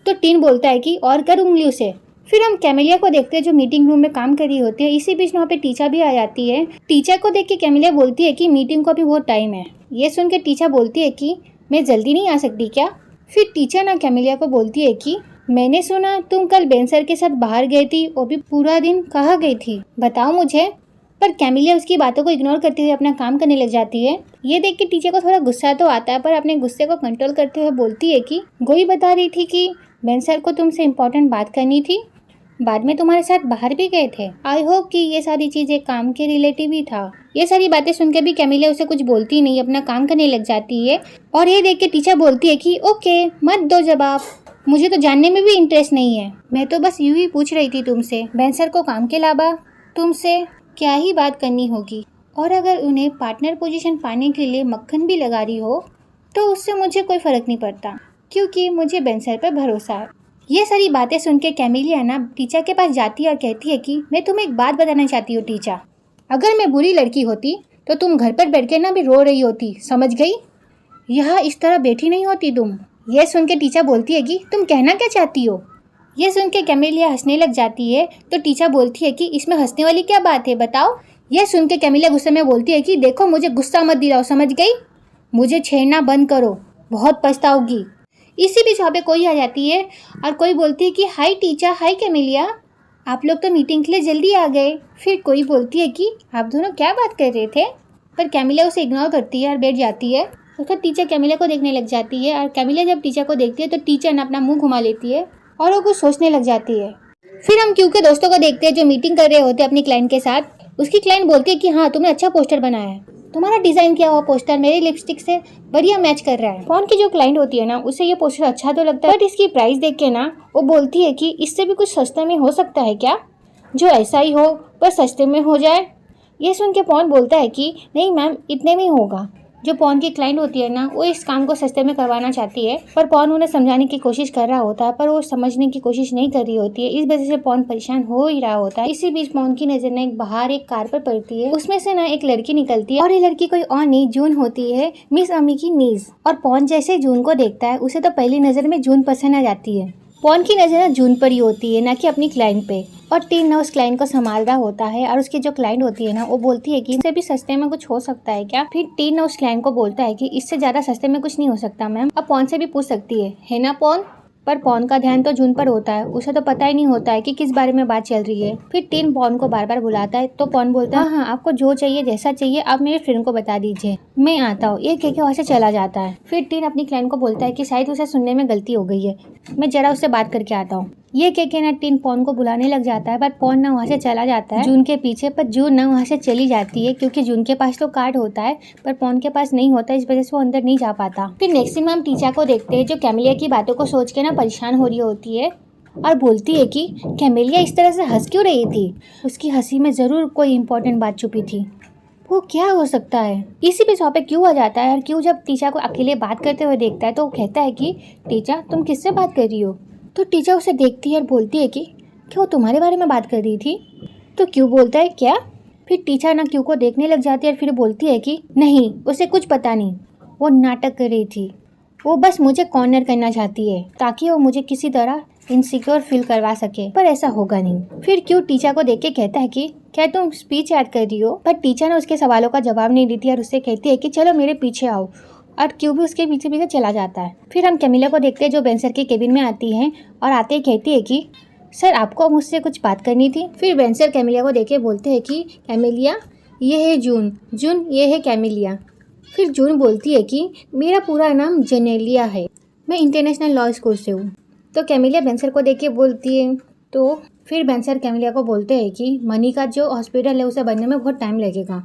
तो टीन बोलता है कि और कर उंगली उसे। फिर हम कैमिलिया को देखते हैं जो मीटिंग रूम में काम कर रही होती है। इसी बीच वहाँ पे टीचा भी आ जाती है। टीचा को देख के कैमिलिया बोलती है कि मीटिंग को अभी बहुत टाइम है। ये सुन के टीचा बोलती है कि मैं जल्दी नहीं आ सकती क्या। फिर टीचा ना कैमिलिया को बोलती है कि मैंने सुना तुम कल बेन सर के साथ बाहर गई थी, वो भी पूरा दिन, कहाँ गई थी बताओ मुझे। पर कैमिलिया उसकी बातों को इग्नोर करते हुए अपना काम करने लग जाती है। ये देख के टीचर को थोड़ा गुस्सा तो आता है, पर अपने गुस्से को कंट्रोल करते हुए बोलती है कि गोई बता रही थी कि बेन सर को तुमसे इम्पोर्टेंट बात करनी थी, बाद में तुम्हारे साथ बाहर भी गए थे। आई होप कि ये सारी चीज़ें काम के रिलेटिव ही था। ये सारी बातें सुनकर भी कैमिलिया उसे कुछ बोलती नहीं, अपना काम करने लग जाती है। और ये देख के टीचर बोलती है कि ओके मत दो जवाब, मुझे तो जानने में भी इंटरेस्ट नहीं है, मैं तो बस यूं ही पूछ रही थी तुमसे, बेन सर को काम के अलावा तुमसे क्या ही बात करनी होगी, और अगर उन्हें पार्टनर पोजीशन पाने के लिए मक्खन भी लगा रही हो तो उससे मुझे कोई फ़र्क नहीं पड़ता, क्योंकि मुझे बेन सर पर भरोसा है। ये सारी बातें सुन के कैमिलिया ना टीचर के पास जाती है और कहती है कि मैं तुम्हें एक बात बताना चाहती हूँ टीचर, अगर मैं बुरी लड़की होती तो तुम घर पर बैठ के ना भी रो रही होती, समझ गई, यहाँ इस तरह बैठी नहीं होती तुम। ये सुन के टीचर बोलती है कि तुम कहना क्या चाहती हो। ये सुन के कैमिलिया हंसने लग जाती है। तो टीचर बोलती है कि इसमें हंसने वाली क्या बात है बताओ। यह सुन के कैमिलिया गुस्से में बोलती है कि देखो मुझे गुस्सा मत दिलाओ, समझ गई, मुझे छेड़ना बंद करो, बहुत पछताओगी। इसी बीच वहाँ पे कोई आ जाती है और कोई बोलती है कि हाय टीचर, हाय कैमिलिया, आप लोग तो मीटिंग के लिए जल्दी आ गए। फिर कोई बोलती है कि आप दोनों क्या बात कर रहे थे, पर कैमिलिया उसे इग्नोर करती है और बैठ जाती है। उसका टीचर कैमिलिया को देखने लग जाती है और कैमिलिया जब टीचर को देखती है तो टीचर ने अपना मुंह घुमा लेती है और वो कुछ सोचने लग जाती है। फिर हम क्यू के दोस्तों को देखते हैं जो मीटिंग कर रहे होते हैं अपनी क्लाइंट के साथ। उसकी क्लाइंट बोलती है कि हाँ तुमने अच्छा पोस्टर बनाया है, तुम्हारा डिज़ाइन किया हुआ पोस्टर मेरी लिपस्टिक से बढ़िया मैच कर रहा है। पॉन की जो क्लाइंट होती है ना उसे ये पोस्टर अच्छा तो लगता है, बट इसकी प्राइस देख के ना वो बोलती है कि इससे भी कुछ सस्ते में हो सकता है क्या, जो ऐसा ही हो पर सस्ते में हो जाए। ये सुन के पॉन बोलता है कि नहीं मैम, इतने में होगा। जो पॉन की क्लाइंट होती है ना वो इस काम को सस्ते में करवाना चाहती है, पर पॉन उन्हें समझाने की कोशिश कर रहा होता है, पर वो समझने की कोशिश नहीं कर रही होती है। इस वजह से पॉन परेशान हो ही रहा होता है। इसी बीच पॉन की नजर ना एक बाहर एक कार पर पड़ती है। उसमें से ना एक लड़की निकलती है और ये लड़की कोई और नहीं जून होती है, मिस अमी की नीज। और पॉन जैसे जून को देखता है उसे तो पहली नजर में जून पसंद आ जाती है। पॉन की नजर ना जून पर ही होती है, ना कि अपनी क्लाइंट पे। और टीन ना उस क्लाइंट को संभाल रहा होता है और उसकी जो क्लाइंट होती है ना वो बोलती है कि इससे भी सस्ते में कुछ हो सकता है क्या। फिर टीन ना उस क्लाइंट को बोलता है कि इससे ज़्यादा सस्ते में कुछ नहीं हो सकता मैम, अब पॉन से भी पूछ सकती है ना पॉन। पर पॉन का ध्यान तो जून पर होता है, उसे तो पता ही नहीं होता है कि किस बारे में बात चल रही है। फिर टीन पॉन को बार बार बुलाता है तो पॉन बोलता है हाँ आपको जो चाहिए जैसा चाहिए आप मेरे फ्रेंड को बता दीजिए, मैं आता हूँ। ये कह के वहाँ से चला जाता है। फिर टीन अपनी क्लाइंट को बोलता है कि शायद उसे सुनने में गलती हो गई है, मैं जरा उससे बात करके आता हूँ। ये कह के ना टीन पॉन को बुलाने लग जाता है, पर पॉन ना वहाँ से चला जाता है जून के पीछे। पर जून ना वहाँ से चली जाती है क्योंकि जून के पास तो कार्ड होता है पर पॉन के पास नहीं होता, इस वजह से वो अंदर नहीं जा पाता। फिर नेक्स्ट सीन में हम टीचा को देखते हैं जो कैमिलिया की बातों को सोच के ना परेशान हो रही होती है और बोलती है कि कैमिलिया इस तरह से हंस क्यों रही थी, उसकी हंसी में ज़रूर कोई इंपॉर्टेंट बात छुपी थी, वो क्या हो सकता है। इसी पे वहाँ पे क्यों आ जाता है और क्यों जब टीचा को अकेले बात करते हुए देखता है तो वो कहता है कि टीचा तुम किससे बात कर रही हो। तो टीचर उसे देखती है और बोलती है कि क्या वो तुम्हारे बारे में बात कर रही थी। तो क्यों बोलता है क्या। फिर टीचर ना क्यों को देखने लग जाती है और फिर बोलती है कि नहीं उसे कुछ पता नहीं, वो नाटक कर रही थी, वो बस मुझे कॉर्नर करना चाहती है ताकि वो मुझे किसी तरह इनसिक्योर फील करवा सके, पर ऐसा होगा नहीं। फिर क्यू टीचर को देख के कहता है कि क्या तुम स्पीच याद कर रही हो, पर टीचर ने उसके सवालों का जवाब नहीं देती और उससे कहती है कि चलो मेरे पीछे आओ, और क्यू भी उसके पीछे पीछे चला जाता है। फिर हम कैमिला को देखते हैं जो बेंसर के केबिन में आती है और आते ही कहती है कि सर आपको मुझसे कुछ बात करनी थी। फिर बेंसर कैमिलिया को देख के बोलते हैं कि कैमिलिया ये है जून, जून ये है कैमिलिया। फिर जून बोलती है कि मेरा पूरा नाम जेनेलिया है, मैं इंटरनेशनल लॉ स्कूल से हूँ। तो कैमिलिया बेंसर को देख के बोलती है, तो फिर बेंसर कैमिलिया को बोलते हैं कि मनी का जो हॉस्पिटल है उसे बनने में बहुत टाइम लगेगा,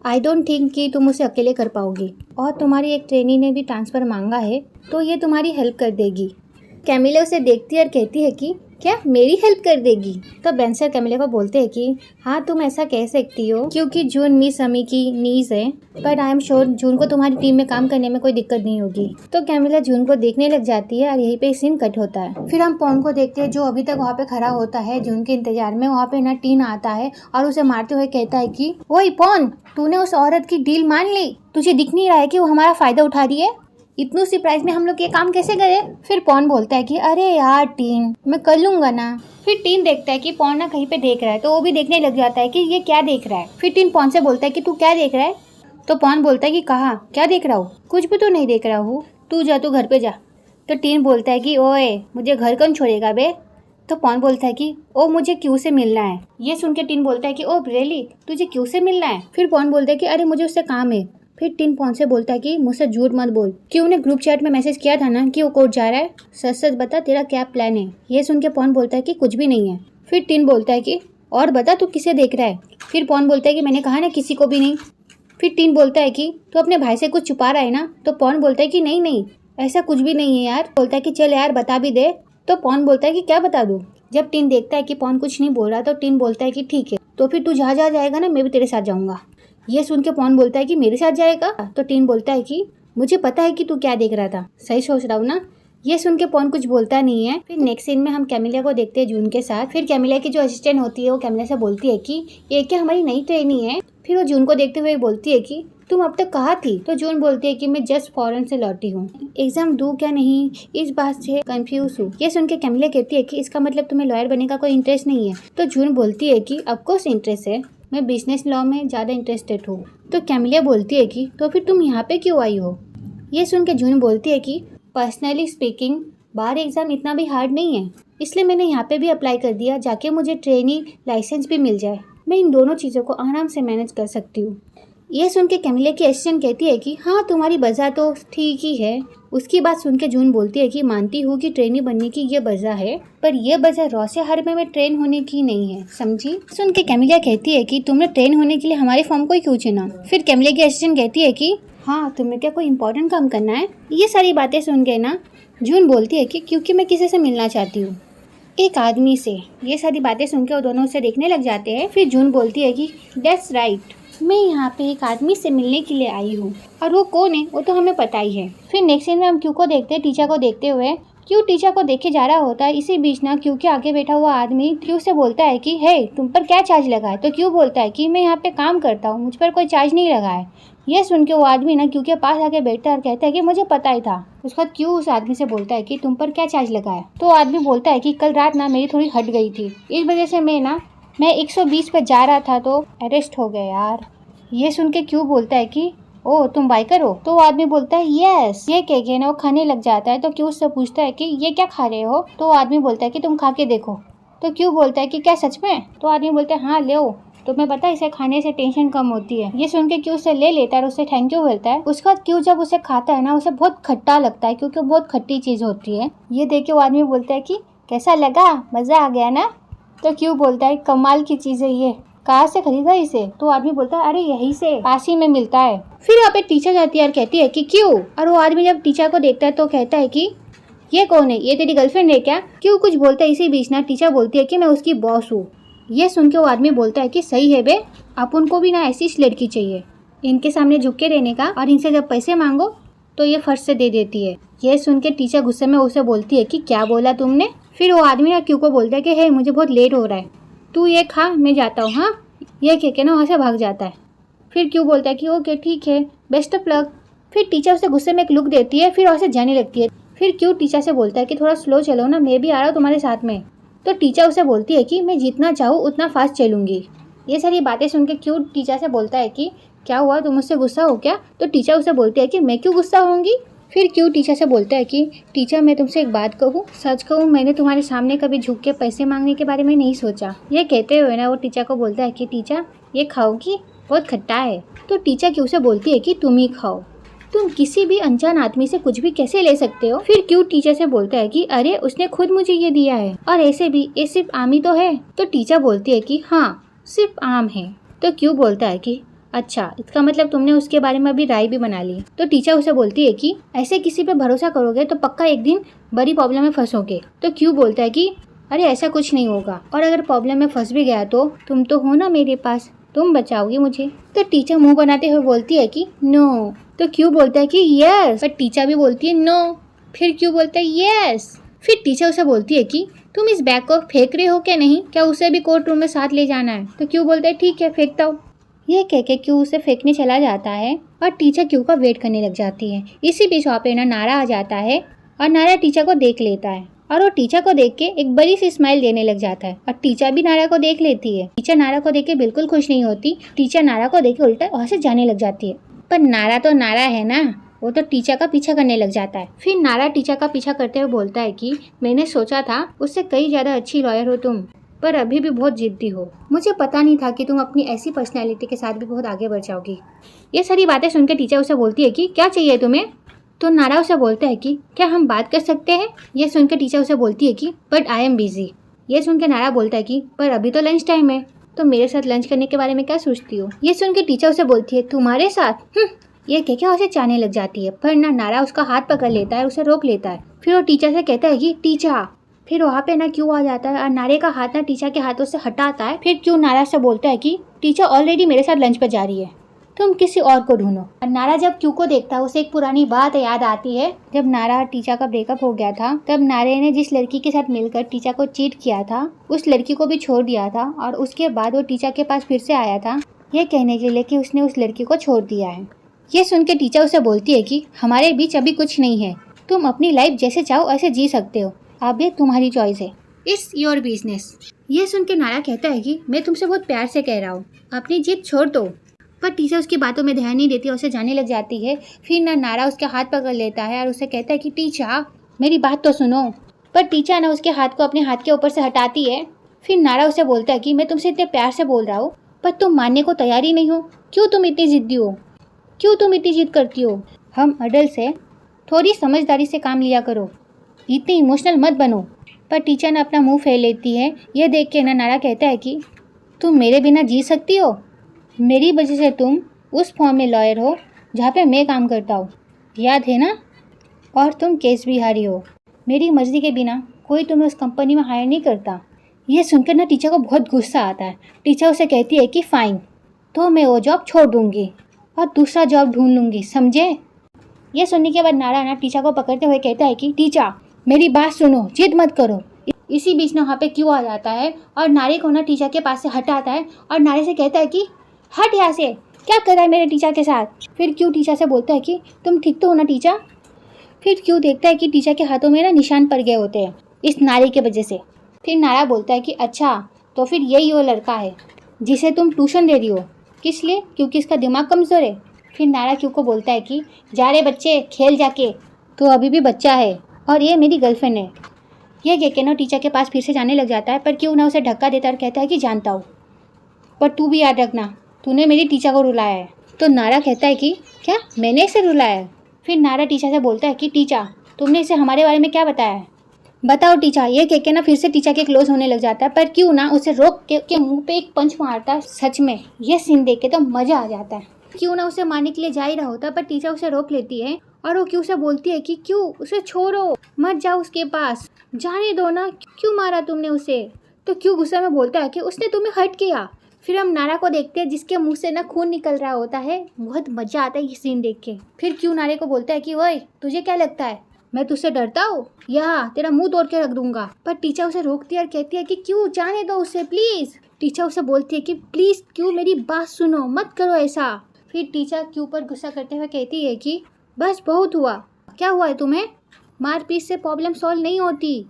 आई डोंट थिंक कि तुम उसे अकेले कर पाओगी, और तुम्हारी एक ट्रेनी ने भी ट्रांसफ़र मांगा है तो ये तुम्हारी हेल्प कर देगी। कैमिलिया उसे देखती है और कहती है कि क्या मेरी हेल्प कर देगी। तो बेंसर कैमिलिया को बोलते हैं कि हाँ तुम ऐसा कह सकती हो क्योंकि जून मिस अमी की नीज है, पर आई एम श्योर जून को तुम्हारी टीम में काम करने में कोई दिक्कत नहीं होगी। तो कैमिलिया जून को देखने लग जाती है और यहीं पे सीन कट होता है। फिर हम पॉन को देखते हैं जो अभी तक वहाँ पे खड़ा होता है जून के इंतजार में। वहाँ पे ना टीन आता है और उसे मारते हुए कहता है कि ओए पॉन, तूने उस औरत की डील मान ली, तुझे दिख नहीं रहा है कि वो हमारा फायदा उठा रही है, इतनी सी प्राइस में हम लोग ये काम कैसे करे। फिर पॉन बोलता है कि अरे यार टीन, मैं कर लूंगा ना। फिर टीन देखता है कि पॉन ना कहीं पे देख रहा है, तो वो भी देखने लग जाता है कि ये क्या देख रहा है। फिर टीन पॉन से बोलता है कि तू क्या देख रहा है। तो पॉन बोलता है कि कहाँ क्या देख रहा हूँ, कुछ भी तो नहीं देख रहा हूँ, तू जा, तू घर पे जा। तो टीन बोलता है कि ओए मुझे घर कौन छोड़ेगा बे। तो पॉन बोलता है कि ओ मुझे क्यू से मिलना है। ये सुन के टीन बोलता है कि ओ रियली, तुझे क्यू से मिलना है। फिर पॉन बोलता है कि अरे मुझे उससे काम है। फिर टीन पॉन से बोलता है कि मुझसे झूठ मत बोल, क्यों ने ग्रुप चैट में मैसेज किया था ना कि वो कोर्ट जा रहा है, सच सच बता तेरा क्या प्लान है। ये सुन के पॉन बोलता है कि कुछ भी नहीं है। फिर टीन बोलता है कि और बता तू किसे देख रहा है। फिर पॉन बोलता है कि मैंने कहा ना किसी को भी नहीं। फिर टीन बोलता है कि तू अपने भाई से कुछ छुपा रहा है ना। तो पॉन बोलता है कि नहीं नहीं ऐसा कुछ भी नहीं है यार। बोलता है कि चल यार बता भी दे। तो पॉन बोलता है कि क्या बता दूँ। जब टीन देखता है कि पॉन कुछ नहीं बोल रहा तो टीन बोलता है कि ठीक है, तो फिर तू जहाँ जहाँ जाएगा ना मैं भी तेरे साथ जाऊँगा। ये सुन के पॉन बोलता है कि मेरे साथ जाएगा। तो टीन बोलता है कि मुझे पता है कि तू क्या देख रहा था, सही सोच रहा हूँ ना। ये सुन के पॉन कुछ बोलता नहीं है। फिर नेक्स्ट सीन में हम कैमिलिया को देखते हैं जून के साथ। फिर कैमिलिया की जो असिस्टेंट होती है वो कैमिलिया से बोलती है कि ये क्या हमारी नई ट्रेनी है। फिर वो जून को देखते हुए बोलती है कि तुम अब तक कहाँ थी। तो जून बोलती है कि मैं जस्ट फॉरेन से लौटी हूँ, एग्जाम दूँ क्या नहीं इस बात से कंफ्यूज हूँ। ये सुन के कैमिलिया कहती है कि इसका मतलब तुम्हें लॉयर बनने का कोई इंटरेस्ट नहीं है। तो जून बोलती है कि ऑफकोर्स इंटरेस्ट है, मैं बिजनेस लॉ में ज़्यादा इंटरेस्टेड हूँ। तो कैमिलिया बोलती है कि तो फिर तुम यहाँ पे क्यों आई हो। ये सुन के जून बोलती है कि पर्सनली स्पीकिंग बार एग्ज़ाम इतना भी हार्ड नहीं है, इसलिए मैंने यहाँ पे भी अप्लाई कर दिया, जाके मुझे ट्रेनी लाइसेंस भी मिल जाए, मैं इन दोनों चीज़ों को आराम से मैनेज कर सकती हूँ। ये सुन के कैमिलिया की असिस्टेंट कहती है कि हाँ तुम्हारी वजह तो ठीक ही है। उसकी बात सुन के जून बोलती है कि मानती हूँ कि ट्रेनी बनने की ये वजह है, पर यह वजह रॉ से हार्बर में ट्रेन होने की नहीं है, समझी। सुन के कैमिलिया कहती है कि तुमने ट्रेन होने के लिए हमारी फॉर्म को क्यों चुना। फिर कैमिलिया की असिस्टेंट कहती है कि हाँ तुम्हें क्या कोई इंपॉर्टेंट काम करना है। ये सारी बातें सुन के ना जून बोलती है कि क्योंकि मैं किसी से मिलना चाहती हूँ, एक आदमी से। ये सारी बातें सुन के वो दोनों उसे देखने लग जाते हैं। फिर जून बोलती है कि दैट्स राइट, मैं यहाँ पे एक आदमी से मिलने के लिए आई हूँ, और वो कौन है वो तो हमें पता ही है। फिर नेक्स्ट सीन में हम क्यू को देखते हैं टीचर को देखते हुए। क्यू टीचर को देखे जा रहा होता है। इसी बीच ना क्यू के आगे बैठा हुआ आदमी क्यू से बोलता है कि हे तुम पर क्या चार्ज लगा है। तो क्यू बोलता है कि मैं यहाँ पे काम करता हूँ, मुझ पर कोई चार्ज नहीं लगा है। ये सुन के वो आदमी ना क्यू के पास आके बैठता है और कहता है कि मुझे पता ही था। उसके बाद क्यू उस आदमी से बोलता है कि तुम पर क्या चार्ज लगा है। तो आदमी बोलता है कि कल रात ना मेरी थोड़ी हट गई थी, इस वजह से मैं 120 पे जा रहा था तो अरेस्ट हो गया यार। ये सुन के क्यू बोलता है कि ओ तुम बाइकर हो। तो वो आदमी बोलता है यस। ये कह के ना वो खाने लग जाता है। तो क्यू उससे पूछता है कि ये क्या खा रहे हो। तो वो आदमी बोलता है कि तुम खा के देखो। तो क्यू बोलता है कि क्या सच में। तो आदमी बोलता है हाँ ले, तुम्हें पता है इसे खाने से टेंशन कम होती है। ये सुन के क्यू उसे ले लेता है और उससे थैंक यू बोलता है। उसके बाद क्यू जब उसे खाता है ना उसे बहुत खट्टा लगता है क्योंकि वो बहुत खट्टी चीज होती है। ये देख के वो आदमी बोलता है कि कैसा लगा, मजा आ गया ना। तो क्यू बोलता है कमाल की चीज है ये, कहाँ से खरीदा इसे। तो आदमी बोलता है अरे यहीं से, पास ही में मिलता है। फिर यहाँ पे टीचर जाती है और कहती है कि क्यों। और वो आदमी जब टीचर को देखता है तो कहता है कि ये कौन है, ये तेरी गर्लफ्रेंड है क्या। क्यों कुछ बोलता है। इसी बीच ना टीचर बोलती है कि मैं उसकी बॉस हूँ। ये सुन के वो आदमी बोलता है कि सही है बे, अपन को भी ना ऐसी लड़की चाहिए, इनके सामने झुक के रहने का, और इनसे जब पैसे मांगो तो ये फर्स्ट से दे देती है। ये सुन के टीचर गुस्से में उसे बोलती है कि क्या बोला तुमने। फिर वो आदमी ना क्यू को बोलता है कि हे मुझे बहुत लेट हो रहा है, तू ये खा मैं जाता हूँ। हाँ ये कह के ना वहाँ से भाग जाता है। फिर क्यू बोलता है कि ओके ठीक है, बेस्ट ऑफ लक। फिर टीचर उसे गुस्से में एक लुक देती है, फिर वहाँ से जाने लगती है। फिर क्यों टीचर से बोलता है कि थोड़ा स्लो चलो ना, मैं भी आ रहा हूँ तुम्हारे साथ में। तो टीचर उसे बोलती है कि मैं जितना चाहूँ उतना फास्ट चलूँगी। ये सारी बातें सुन के क्यों टीचर से बोलता है कि क्या हुआ, तुम मुझसे गुस्सा हो क्या? तो टीचर उसे बोलती है कि मैं क्यों गुस्सा होंगी। फिर क्यों टीचर से बोलता है कि टीचर मैं तुमसे एक बात कहूँ, सच कहूँ मैंने तुम्हारे सामने कभी झुक के पैसे मांगने के बारे में नहीं सोचा। ये कहते हुए ना वो टीचर को बोलता है कि टीचर ये खाओगी, बहुत खट्टा है। तो टीचर क्यों से बोलती है कि तुम ही खाओ, तुम किसी भी अनजान आदमी से कुछ भी कैसे ले सकते हो। फिर क्यों टीचर से बोलता है कि अरे उसने खुद मुझे ये दिया है, और ऐसे भी ये सिर्फ आम ही तो है। तो टीचर बोलती है कि हाँ सिर्फ आम है। तो क्यों बोलता है कि अच्छा, इसका मतलब तुमने उसके बारे में अभी राय भी बना ली। तो टीचर उसे बोलती है कि ऐसे किसी पे भरोसा करोगे तो पक्का एक दिन बड़ी प्रॉब्लम में फंसोगे। तो क्यों बोलता है कि अरे ऐसा कुछ नहीं होगा, और अगर प्रॉब्लम में फंस भी गया तो तुम तो हो ना मेरे पास, तुम बचाओगी मुझे। तो टीचर मुंह बनाते हुए बोलती है कि नो। तो क्यों बोलता है कि यस, पर टीचर भी बोलती है नो। फिर क्यों बोलता है यस। फिर टीचर उसे बोलती है कि तुम इस बैग को फेंक रहे हो क्या नहीं, क्या उसे भी कोर्ट रूम में साथ ले जाना है। तो क्यों बोलता है ठीक है फेंकता हूँ। ये कह के क्यों उसे फेंकने चला जाता है और टीचर क्यों का वेट करने लग जाती है। इसी बीच वहाँ पे ना नारा आ जाता है और नारा टीचर को देख लेता है, और वो टीचर को देख के एक बड़ी सी स्माइल देने लग जाता है, और टीचर भी नारा को देख लेती है। टीचर नारा को देख के बिल्कुल खुश नहीं होती, टीचर नारा को देख के उल्टा वहाँ से जाने लग जाती है। पर नारा तो नारा है ना, वो तो टीचर का पीछा करने लग जाता है। फिर नारा टीचर का पीछा करते हुए बोलता है कि मैंने सोचा था उससे कई ज़्यादा अच्छी लॉयर हो तुम, पर अभी भी बहुत जिद्दी हो। मुझे पता नहीं था कि तुम अपनी ऐसी पर्सनैलिटी के साथ भी बहुत आगे बढ़ जाओगी। ये सारी बातें सुन के टीचर उसे बोलती है कि क्या चाहिए तुम्हें। तो नारा उसे बोलता है कि क्या हम बात कर सकते हैं। ये सुन के टीचर उसे बोलती है कि बट आई एम बिजी। ये सुन के नारा बोलता है कि पर अभी तो लंच टाइम है, तो मेरे साथ लंच करने के बारे में क्या सोचती हो। ये सुन के टीचर उसे बोलती है तुम्हारे साथ। ये कह के उसे चाहने लग जाती है, पर ना नारा उसका हाथ पकड़ लेता है, उसे रोक लेता है। फिर वो टीचर से कहता है कि टीचर। फिर वहाँ पे ना क्यों आ जाता है और नारे का हाथ ना टीचर के हाथों से हटाता है। फिर क्यों नारा से बोलता है कि टीचर ऑलरेडी मेरे साथ लंच पर जा रही है, तुम किसी और को ढूंढो। और नारा जब क्यों को देखता है उसे एक पुरानी बात याद आती है। जब नारा और टीचर का ब्रेकअप हो गया था, तब नारे ने जिस लड़की के साथ मिलकर टीचर को चीट किया था, उस लड़की को भी छोड़ दिया था, और उसके बाद वो टीचर के पास फिर से आया था ये कहने के लिए कि उसने उस लड़की को छोड़ दिया है। ये सुन के टीचर उसे बोलती है कि हमारे बीच अभी कुछ नहीं है, तुम अपनी लाइफ जैसे चाहो ऐसे जी सकते हो, अब ये तुम्हारी चॉइस है, इट्स योर बिजनेस। ये सुन के नारा कहता है कि मैं तुमसे बहुत प्यार से कह रहा हूँ, अपनी जिद छोड़ दो। पर टीचर उसकी बातों में ध्यान नहीं देती, उसे जाने लग जाती है। फिर ना नारा उसके हाथ पकड़ लेता है और उसे कहता है कि टीचर मेरी बात तो सुनो। पर टीचर ना उसके हाथ को अपने हाथ के ऊपर से हटाती है। फिर नारा उसे बोलता है कि मैं तुमसे इतने प्यार से बोल रहा हूँ, पर तुम मानने को तैयार ही नहीं हो। क्यों तुम इतनी जिद्दी हो, क्यों तुम इतनी जिद करती हो। हम अडल्ट से थोड़ी समझदारी से काम लिया करो, इतनी इमोशनल मत बनो। पर टीचर ने अपना मुंह फेर लेती है। यह देख के ना नारा कहता है कि तुम मेरे बिना जी सकती हो, मेरी वजह से तुम उस फॉर्म में लॉयर हो जहाँ पे मैं काम करता हूँ, याद है ना, और तुम केस भी हारी हो। मेरी मर्जी के बिना कोई तुम्हें उस कंपनी में हायर नहीं करता। ये सुनकर ना टीचर को बहुत गुस्सा आता है। टीचर उसे कहती है कि फाइन, तो मैं वो जॉब छोड़ दूँगी और दूसरा जॉब ढूंढ लूँगी, समझे। ये सुनने के बाद नारा ना टीचर को पकड़ते हुए कहता है कि टीचर मेरी बात सुनो, जिद मत करो। इसी बीच ना वहाँ पे क्यों आ जाता है और नारे को ना टीचर के पास से हटाता है और नारे से कहता है कि हट यहाँ से, क्या कर रहा है मेरे टीचर के साथ। फिर क्यों टीचर से बोलता है कि तुम ठीक तो हो ना टीचर। फिर क्यों देखता है कि टीचर के हाथों में ना निशान पड़ गए होते हैं इस नारे की वजह से। फिर नारा बोलता है कि अच्छा, तो फिर यही वो लड़का है जिसे तुम ट्यूशन दे रही हो, किस लिए, क्योंकि इसका दिमाग कमज़ोर है। फिर नारा क्यों को बोलता है कि जा रे बच्चे खेल जाके, तो अभी भी बच्चा है और ये मेरी गर्लफ्रेंड है। ये कह के ना टीचर के पास फिर से जाने लग जाता है, पर क्यों ना उसे धक्का देता और कहता है कि जानता हूँ, पर तू भी याद रखना तूने मेरी टीचर को रुलाया है। तो नारा कहता है कि क्या मैंने इसे रुलाया है। फिर नारा टीचर से बोलता है कि टीचर तुमने इसे हमारे बारे में क्या बताया है, बताओ टीचर। ये कह के ना फिर से टीचर के क्लोज होने लग जाता है, पर क्यों ना उसे रोक के मुंह पे एक पंच मारता है। सच में ये सीन देख के तो मजा आ जाता है। क्यों ना उसे मारने के लिए जा ही रहा होता, पर टीचर उसे रोक लेती है और वो क्यों से बोलती है कि क्यों उसे छोड़ो, मत जाओ उसके पास, जाने दो ना, क्यों मारा तुमने उसे। तो क्यों गुस्से में बोलता है कि उसने तुम्हें हर्ट किया। फिर हम नारा को देखते हैं जिसके मुंह से ना खून निकल रहा होता है। बहुत मजा आता है ये सीन देख के। फिर क्यों नारे को बोलता है कि ओए तुझे क्या लगता है मैं तुझसे डरता हूँ, या तेरा मुंह तोड़ के रख दूंगा। पर टीचर उसे रोकती है और कहती है कि क्यों, जाने दो उसे प्लीज। टीचर उसे बोलती है कि प्लीज क्यों मेरी बात सुनो, मत करो ऐसा। फिर टीचर क्यों पर गुस्सा करते हुए कहती है कि बस बहुत हुआ, क्या हुआ है तुम्हें, मारपीट से प्रॉब्लम सॉल्व नहीं होती।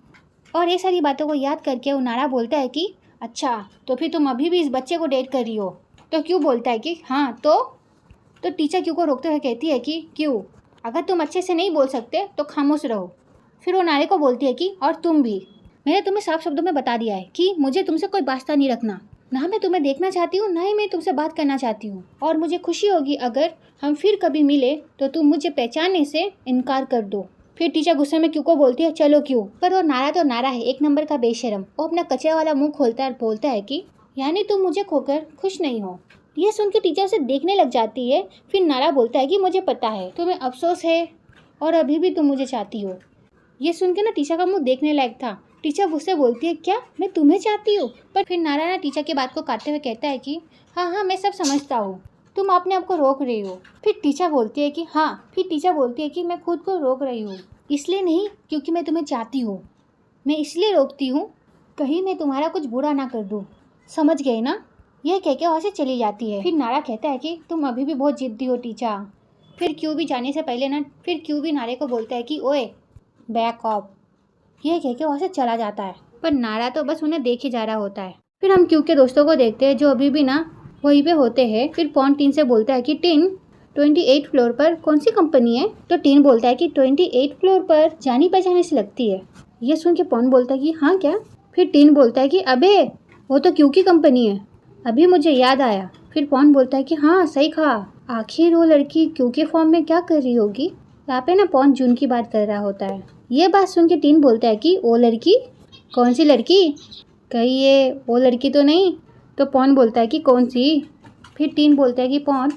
और ये सारी बातों को याद करके उनारा बोलता है कि अच्छा तो फिर तुम अभी भी इस बच्चे को डेट कर रही हो। तो क्यों बोलता है कि हाँ तो टीचर क्यों को रोकते हुए कहती है कि क्यों, अगर तुम अच्छे से नहीं बोल सकते तो खामोश रहो। फिर वो नारे को बोलती है कि और तुम भी, मैंने तुम्हें साफ शब्दों में बता दिया है कि मुझे तुमसे कोई वास्ता नहीं रखना, ना मैं तुम्हें देखना चाहती हूँ ना ही मैं तुमसे बात करना चाहती हूँ। और मुझे खुशी होगी अगर हम फिर कभी मिले तो तुम मुझे पहचानने से इनकार कर दो। फिर टीचर गुस्से में क्यों को बोलती है चलो क्यों, पर वो नारा तो नारा है, एक नंबर का बेशरम। वो अपना कचरा वाला मुंह खोलता है और बोलता है कि यानी तुम मुझे खोकर खुश नहीं हो। यह सुन के टीचर से देखने लग जाती है। फिर नारा बोलता है कि मुझे पता है तुम्हें अफसोस है और अभी भी तुम मुझे चाहती हो। ये सुन के ना टीचर का मुंह देखने लायक था। टीचर गुस्से बोलती है क्या मैं तुम्हें चाहती हूँ, पर फिर नारा ना टीचर की बात को काटते हुए कहता है कि हाँ मैं सब समझता हूँ, तुम अपने आप को रोक रही हो। फिर टीचर बोलती है कि मैं खुद को रोक रही हूँ, इसलिए नहीं क्योंकि मैं तुम्हें चाहती हूँ, मैं इसलिए रोकती हूँ कहीं मैं तुम्हारा कुछ बुरा ना कर दूँ, समझ गए ना। यह कह के वहाँ से चली जाती है। फिर नारा कहता है कि तुम अभी भी बहुत जिद्दी हो टीचर। फिर क्यों भी जाने से पहले ना क्यों भी नारे को बोलता है कि ओए बैक ऑफ। यह कह के वहाँ से चला जाता है, पर नारा तो बस उन्हें देखे जा रहा होता है। फिर हम क्यों के दोस्तों को देखते हैं जो अभी भी ना वहीं पे होते हैं। फिर पॉन टीन से बोलता है कि टीन 28 फ्लोर पर कौन सी कंपनी है। तो टीन बोलता है कि 28 फ्लोर पर जानी पहचानी सी लगती है। ये सुन के पॉन बोलता है कि हाँ क्या। फिर टीन बोलता है कि अबे वो तो क्यों की कंपनी है, अभी मुझे याद आया। फिर पॉन बोलता है कि हाँ सही कहा, आखिर वो लड़की क्यों के फॉर्म में क्या कर रही होगी। यहाँ पे ना पॉन जून की बात कर रहा होता है। ये बात सुन के टीन बोलता है कि वो लड़की, कौन सी लड़की, कहीं ये वो लड़की तो नहीं। तो पॉन बोलता है कि कौन सी। फिर टीन बोलता है कि पॉन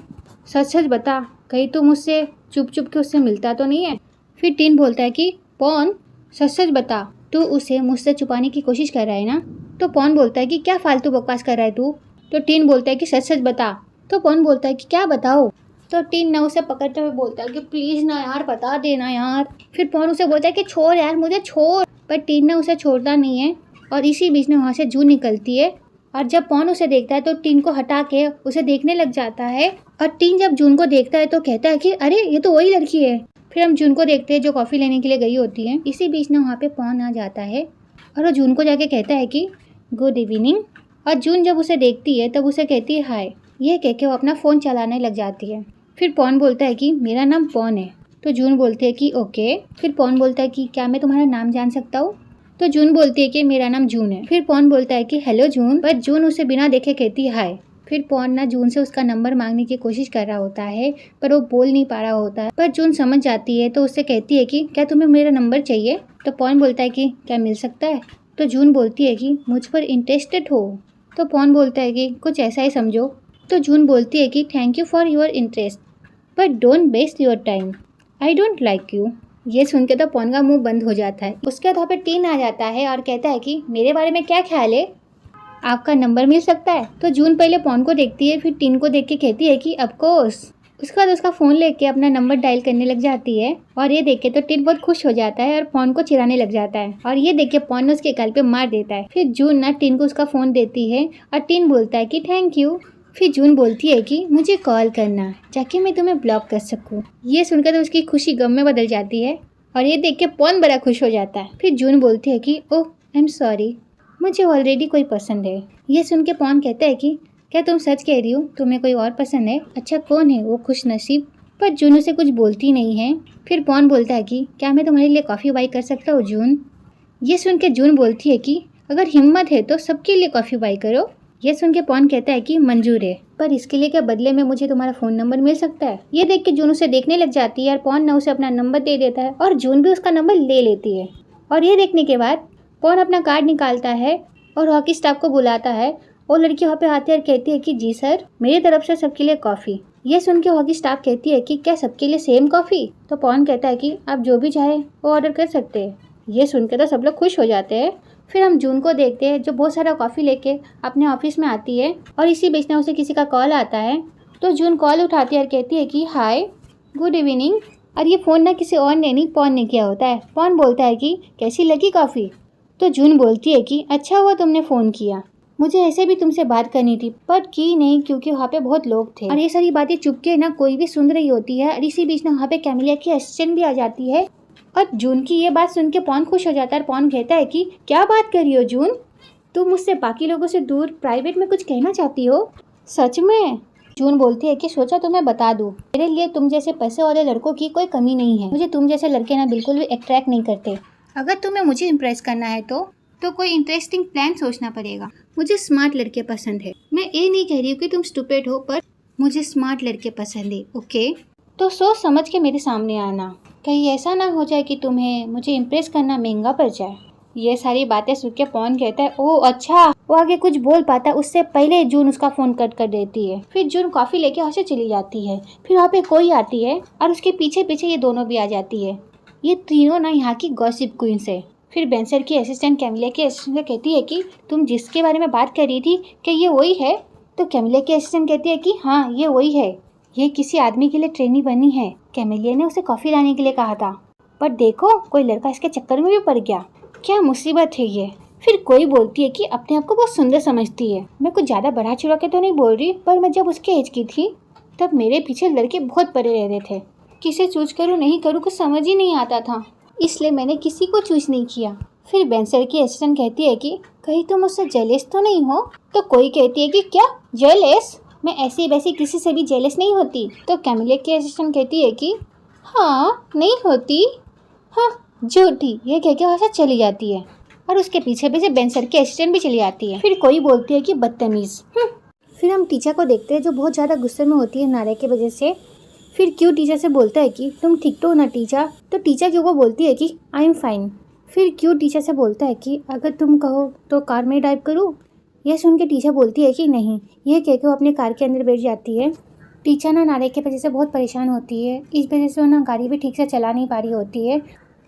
सच सच बता, कहीं तू मुझसे चुप चुप के उससे मिलता तो नहीं है। फिर टीन बोलता है कि पॉन सच सच बता, तू उसे मुझसे छुपाने की कोशिश कर रहा है ना। तो पॉन बोलता है कि क्या फालतू बकवास कर रहा है तू। तो टीन बोलता है कि सच सच बता। तो पॉन बोलता है कि क्या बताओ। तो टीन ना उसे पकड़ते हुए बोलता है कि प्लीज़ ना यार बता देना यार। फिर पॉन उसे बोलता है कि छोड़ यार मुझे छोड़, पर टीन ना उसे छोड़ता नहीं है। और इसी बीच में वहाँ से जून निकलती है और जब पॉन उसे देखता है तो टीन को हटा के उसे देखने लग जाता है। और टीन जब जून को देखता है तो कहता है कि अरे ये तो वही लड़की है। फिर हम जून को देखते हैं जो कॉफ़ी लेने के लिए गई होती है। इसी बीच में वहाँ पे पॉन आ जाता है और वो जून को जाके कहता है कि गुड इवनिंग। और जून जब उसे देखती है तब उसे कहती है हाय। ये कह के वो अपना फ़ोन चलाने लग जाती है। फिर पॉन बोलता है कि मेरा नाम पॉन है। तो जून बोलती है कि ओके। फिर पॉन बोलता है कि क्या मैं तुम्हारा नाम जान सकता हूँ। तो जून बोलती है कि मेरा नाम जून है। फिर पॉन बोलता है कि हेलो जून, पर जून उसे बिना देखे कहती है हाय। फिर पॉन ना जून से उसका नंबर मांगने की कोशिश कर रहा होता है, पर वो बोल नहीं पा रहा होता है। पर जून समझ जाती है तो उससे कहती है कि क्या तुम्हें मेरा नंबर चाहिए। तो पॉन बोलता है कि क्या मिल सकता है। तो जून बोलती है कि मुझ पर इंटरेस्टेड हो। तो पॉन बोलता है कि कुछ ऐसा ही समझो। तो जून बोलती है कि thank you for your interest but don't waste your time, I don't like you. ये सुन के तो पॉन का मुंह बंद हो जाता है। उसके बाद वहाँ पे टीन आ जाता है और कहता है कि मेरे बारे में क्या ख्याल है, आपका नंबर मिल सकता है। तो जून पहले पॉन को देखती है, फिर टीन को देख के कहती है कि ऑफ कोर्स। उसके बाद उसका फ़ोन लेके अपना नंबर डायल करने लग जाती है और ये देख के तो टीन बहुत खुश हो जाता है और पॉन को चिढ़ाने लग जाता है और ये देख के पॉन उसके गाल पे मार देता है। फिर जून ना टीन को उसका फ़ोन देती है और टीन बोलता है कि थैंक यू। फिर जून बोलती है कि मुझे कॉल करना ताकि मैं तुम्हें ब्लॉक कर सकूँ। ये सुनकर तो उसकी खुशी गम में बदल जाती है और ये देख के पॉन बड़ा खुश हो जाता है। फिर जून बोलती है कि ओह आई एम सॉरी, मुझे ऑलरेडी कोई पसंद है। ये सुन के पॉन कहता है कि क्या तुम सच कह रही हो, तुम्हें कोई और पसंद है। अच्छा कौन है वो खुश नसीब। पर जून उसे कुछ बोलती नहीं है। फिर पॉन बोलता है कि क्या मैं तुम्हारे लिए कॉफ़ी बाई कर सकता हूँ जून। ये सुन के जून बोलती है कि अगर हिम्मत है तो सबके लिए कॉफ़ी बाई करो। ये सुन के पॉन कहता है कि मंजूर है, पर इसके लिए क्या बदले में मुझे तुम्हारा फ़ोन नंबर मिल सकता है। ये देख के जून उसे देखने लग जाती है और पॉन ना उसे अपना नंबर दे देता है और जून भी उसका नंबर ले लेती है। और ये देखने के बाद पॉन अपना कार्ड निकालता है और हॉकी स्टाफ को बुलाता है। वो लड़की वहाँ पे आती है और कहती है कि जी सर, मेरी तरफ से सबके लिए कॉफ़ी। ये सुन के हॉकी स्टाफ कहती है कि क्या सबके लिए सेम कॉफ़ी। तो पॉन कहता है कि आप जो भी चाहे वो ऑर्डर कर सकते हैं। ये सुन के तो सब लोग खुश हो जाते हैं। फिर हम जून को देखते हैं जो बहुत सारा कॉफ़ी लेके अपने ऑफिस में आती है और इसी बीच में उसे किसी का कॉल आता है। तो जून कॉल उठाती है और कहती है कि हाय गुड इवनिंग। और ये फ़ोन ना किसी और ने नहीं पॉन ने किया होता है। पॉन बोलता है कि कैसी लगी कॉफ़ी। तो जून बोलती है कि अच्छा हुआ तुमने फ़ोन किया, मुझे ऐसे भी तुमसे बात करनी थी पर की नहीं क्योंकि वहाँ पे बहुत लोग थे। और ये सारी बातें चुपके ना कोई भी सुन रही होती है और इसी बीच में वहाँ पे कैमिलिया की असिस्टेंट भी आ जाती है और जून की ये बात सुन के पॉन खुश हो जाता है और पॉन कहता है कि क्या बात कर रही हो जून, तुम मुझसे बाकी लोगों से दूर प्राइवेट में कुछ कहना चाहती हो? सच में? जून बोलती है कि सोचा तो मैं बता दूं, मेरे लिए तुम जैसे पैसे वाले लड़कों की कोई कमी नहीं है। मुझे तुम जैसे लड़के ना बिल्कुल भी अट्रैक्ट नहीं करते। अगर तुम्हें मुझे इम्प्रेस करना है तो कोई इंटरेस्टिंग प्लान सोचना पड़ेगा। मुझे स्मार्ट लड़के पसंद है। मैं ये नहीं कह रही हूँ कि तुम स्टूपिड हो, पर मुझे स्मार्ट लड़के पसंद है। ओके, तो सोच समझ के मेरे सामने आना। कहीं ऐसा ना हो जाए कि तुम्हें मुझे इम्प्रेस करना महंगा पड़ जाए। ये सारी बातें सुन के पॉन कहता है ओह अच्छा। वो आगे कुछ बोल पाता है उससे पहले जून उसका फोन कट कर देती है। फिर जून कॉफी लेके वहाँ से चली जाती है। फिर वहाँ पे कोई आती है और उसके पीछे पीछे ये दोनों भी आ जाती है। ये तीनों ना यहाँ की गॉसिप क्वींस है। फिर बेंसर की असिस्टेंट कैमिला की असिस्टेंट कहती है कि तुम जिसके बारे में बात कर रही थी क्या ये वही है? तो कैमिला की असिस्टेंट कहती है कि हाँ ये वही है। ये किसी आदमी के लिए ट्रेनी बनी है। कैमिलिया ने उसे कॉफी लाने के लिए कहा था, पर देखो कोई लड़का इसके चक्कर में भी पड़ गया। क्या मुसीबत है ये। फिर कोई बोलती है कि अपने आप को बहुत सुंदर समझती है। मैं कुछ ज़्यादा बढ़ा चढ़ा के तो नहीं बोल रही, पर मैं जब उसके एज की थी तब मेरे पीछे लड़के बहुत पड़े रहते थे। किसे चूज करूँ नहीं करूँ कुछ समझ ही नहीं आता था, इसलिए मैंने किसी को चूज नहीं किया। फिर बेंसर की असिस्टेंट कहती है कि कहीं तुम मुझसे जेलस तो नहीं हो? तो कोई कहती है कि क्या जेलस? मैं ऐसी वैसी किसी से भी जेलस नहीं होती। तो कैमिला की असिस्टेंट कहती है कि हाँ नहीं होती, हाँ झूठी। ये कह के वहाँ से चली जाती है और उसके पीछे पीछे बेंसर की असिस्टेंट भी चली जाती है। फिर कोई बोलती है कि बदतमीज। फिर हम टीचर को देखते हैं जो बहुत ज़्यादा गुस्से में होती है नारे की वजह से। फिर क्यों टीचर से बोलता है कि तुम ठीक तो हो ना टीचर? तो टीचर क्यों को बोलती है कि आई एम फाइन। फिर क्यों टीचर से बोलता है कि अगर तुम कहो तो कार में ड्राइव करूँ? यह सुन के टीचर बोलती है कि नहीं। यह कह के वो अपने कार के अंदर बैठ जाती है। टीचर ना नारे की वजह से बहुत परेशान होती है। इस वजह से वो ना गाड़ी भी ठीक से चला नहीं पा रही होती है।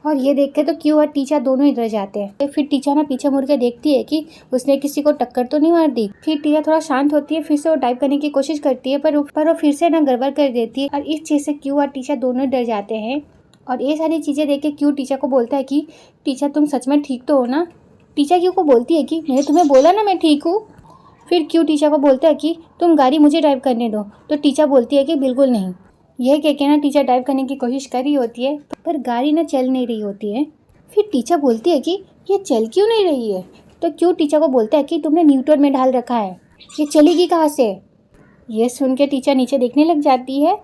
और ये देख के तो क्यों और टीचर दोनों इधर जाते हैं। फिर टीचर ना पीछे मुड़ के देखती है कि उसने किसी को टक्कर तो नहीं मार दी। फिर टीचर थोड़ा शांत होती है। फिर से वो ड्राइव करने की कोशिश करती है, पर वो फिर से ना गड़बड़ कर देती है। और इस चीज़ से क्यों और टीचर दोनों डर जाते हैं। और ये सारी चीज़ें देख के क्यों टीचर को बोलता है कि टीचर तुम सच में ठीक तो हो ना? टीचर क्यों को बोलती है कि मैंने तुम्हें बोला ना मैं ठीक हूँ। फिर क्यों टीचर को बोलता है कि तुम गाड़ी मुझे ड्राइव करने दो। तो टीचर बोलती है कि बिल्कुल नहीं। यह कह के ना टीचर ड्राइव करने की कोशिश कर रही होती है, पर गाड़ी ना चल नहीं रही होती है। फिर टीचर बोलती है कि ये चल क्यों नहीं रही है? तो क्यों टीचर को बोलता है कि तुमने न्यूट्रल में डाल रखा है, ये चलेगी कहाँ से? ये सुन के टीचर नीचे देखने लग जाती है।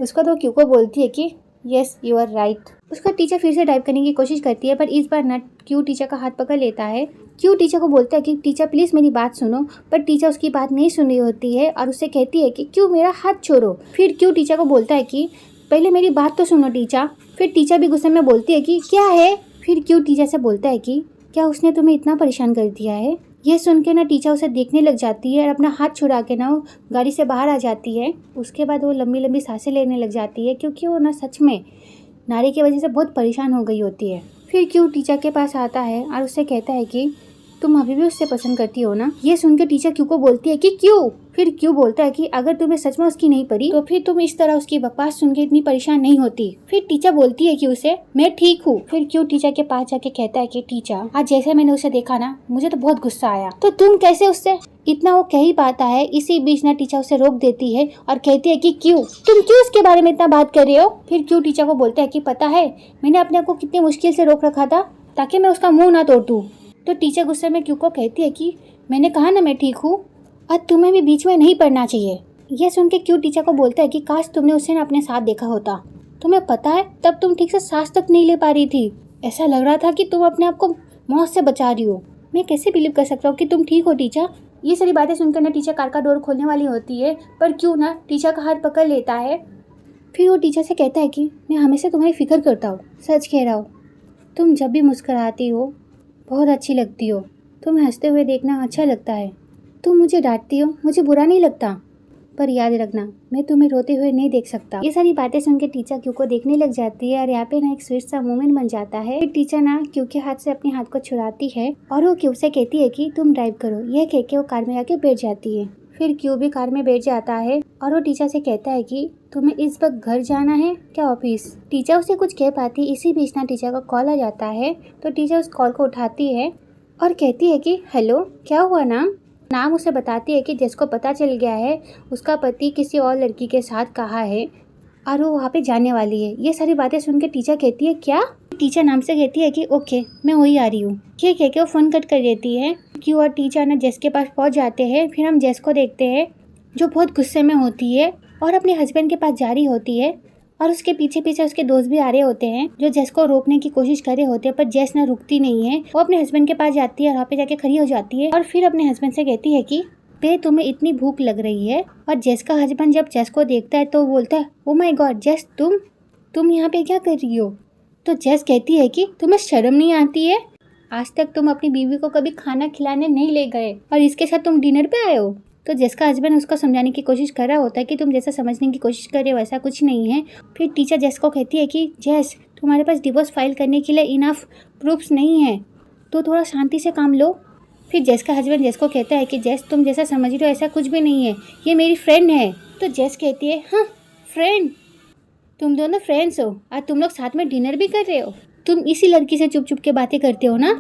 उसका तो क्यों को बोलती है कि यस यू आर राइट। उसका टीचर फिर से ड्राइव करने की कोशिश करती है, पर इस बार ना क्यों टीचर का हाथ पकड़ लेता है। क्यों टीचर को बोलता है कि टीचर प्लीज़ मेरी बात सुनो, पर टीचर उसकी बात नहीं सुन रही होती है और उससे कहती है कि क्यों मेरा हाथ छोड़ो। फिर क्यों टीचर को बोलता है कि पहले मेरी बात तो सुनो टीचर। फिर टीचर भी गुस्से में बोलती है कि क्या है। फिर क्यों टीचर से बोलता है कि क्या उसने तुम्हें इतना परेशान कर दिया है। यह सुन के ना टीचर उसे देखने लग जाती है और अपना हाथ छुड़ा के ना वो गाड़ी से बाहर आ जाती है। उसके बाद वो लंबी लंबी सांसें लेने लग जाती है, क्योंकि वो ना सच में नारे की वजह से बहुत परेशान हो गई होती है। फिर क्यों टीचर के पास आता है और उससे कहता है कि तुम अभी भी उससे पसंद करती हो ना? ये सुन के टीचर क्यों को बोलती है कि क्यों। फिर क्यों बोलता है कि अगर तुम्हें सच में उसकी नहीं पड़ी तो फिर तुम इस तरह उसकी बकवास सुन के इतनी परेशान नहीं होती। फिर टीचर बोलती है कि उसे मैं ठीक हूँ। फिर क्यों टीचर के पास जाके कहता है कि टीचर आज जैसे मैंने उसे देखा ना मुझे तो बहुत गुस्सा आया। तो तुम कैसे उससे इतना वो कह ही पाता है। इसी बीच ना टीचर उसे रोक देती है और कहती है कि क्यों तुम क्यों उसके बारे में इतना बात कर रहे हो। फिर क्यों टीचर को बोलता है कि पता है मैंने अपने आप को कितनी मुश्किल से रोक रखा था ताकि मैं उसका मुंह ना तोड़ दूं। तो टीचर गुस्से में क्यों को कहती है कि मैंने कहा ना मैं ठीक हूँ और तुम्हें भी बीच में नहीं पढ़ना चाहिए। यह सुन के क्यों टीचर को बोलता है कि काश तुमने उसे ना अपने साथ देखा होता। तुम्हें पता है तब तुम ठीक से सांस तक नहीं ले पा रही थी। ऐसा लग रहा था कि तुम अपने आप को मौत से बचा रही हो। मैं कैसे बिलीव कर सकता हूँ कि तुम ठीक हो टीचर। ये सारी बातें सुनकर ना टीचर कार का डोर खोलने वाली होती है, पर क्यों ना टीचर का हाथ पकड़ लेता है। फिर वो टीचर से कहता है कि मैं हमेशा तुम्हारी फिक्र करता हूँ, सच कह रहा हूँ। तुम जब भी मुस्कुराती हो बहुत अच्छी लगती हो। तुम्हें हंसते हुए देखना अच्छा लगता है। तुम मुझे डांटती हो मुझे बुरा नहीं लगता, पर याद रखना मैं तुम्हें रोते हुए नहीं देख सकता। ये सारी बातें सुन के टीचर क्यू को देखने लग जाती है और यहाँ पे ना एक स्वीट सा मोमेंट बन जाता है। टीचर ना क्यू के हाथ से अपने हाथ को छुड़ाती है और वो क्यू से कहती है कि तुम ड्राइव करो। यह कह के वो कार में जाके बैठ जाती है। फिर क्यू भी कार में बैठ जाता है और वो टीचर से कहता है कि तुम्हें इस वक्त घर जाना है क्या ऑफिस। टीचर उसे कुछ कह पाती, इसी बीच ना टीचर का कॉल आ जाता है। तो टीचर उस कॉल को उठाती है और कहती है कि हेलो क्या हुआ नाम उसे बताती है कि जिसको पता चल गया है उसका पति किसी और लड़की के साथ कहा है और वो वहाँ पे जाने वाली है। ये सारी बातें सुन के टीचर कहती है क्या टीचर नाम से कहती है कि ओके मैं वही आ रही हूँ। ये कह के वो फ़ोन कट कर देती है। क्यू और टीचर ना जेस के पास पहुँच जाते हैं। फिर हम जेस को देखते हैं जो बहुत गुस्से में होती है और अपने हस्बैंड के पास जा रही होती है और उसके पीछे पीछे उसके दोस्त भी आ रहे होते हैं जो जेस को रोकने की कोशिश कर रहे होते हैं, पर जेस ना रुकती नहीं है। वो अपने हस्बैंड के पास जाती है और वहाँ पे जाके खड़ी हो जाती है और फिर अपने हस्बैंड से कहती है कि पे तुम्हें इतनी भूख लग रही है। और जेस का हस्बैंड जब जेस को देखता है तो बोलता है ओ माय गॉड जेस तुम यहाँ पे क्या कर रही हो। तो जेस कहती है कि तुम्हें शर्म नहीं आती है, आज तक तुम अपनी बीवी को कभी खाना खिलाने नहीं ले गए और इसके साथ तुम डिनर पे आए हो। तो जेस का हस्बैंड उसको समझाने की कोशिश कर रहा होता है कि तुम जैसा समझने की कोशिश कर रहे हो वैसा कुछ नहीं है। फिर टीचर जेस को कहती है कि जेस तुम्हारे पास डिवोर्स फाइल करने के लिए इनफ प्रूफ्स नहीं है, तो थोड़ा शांति से काम लो। फिर जेस का हस्बैंड जेस को कहता है कि जेस तुम जैसा समझ रहे हो ऐसा कुछ भी नहीं है, ये मेरी फ्रेंड है। तो जेस कहती है हाँ फ्रेंड, तुम दोनों फ्रेंड्स हो और तुम लोग साथ में डिनर भी कर रहे हो। तुम इसी लड़की से चुप चुप के बातें करते हो ना।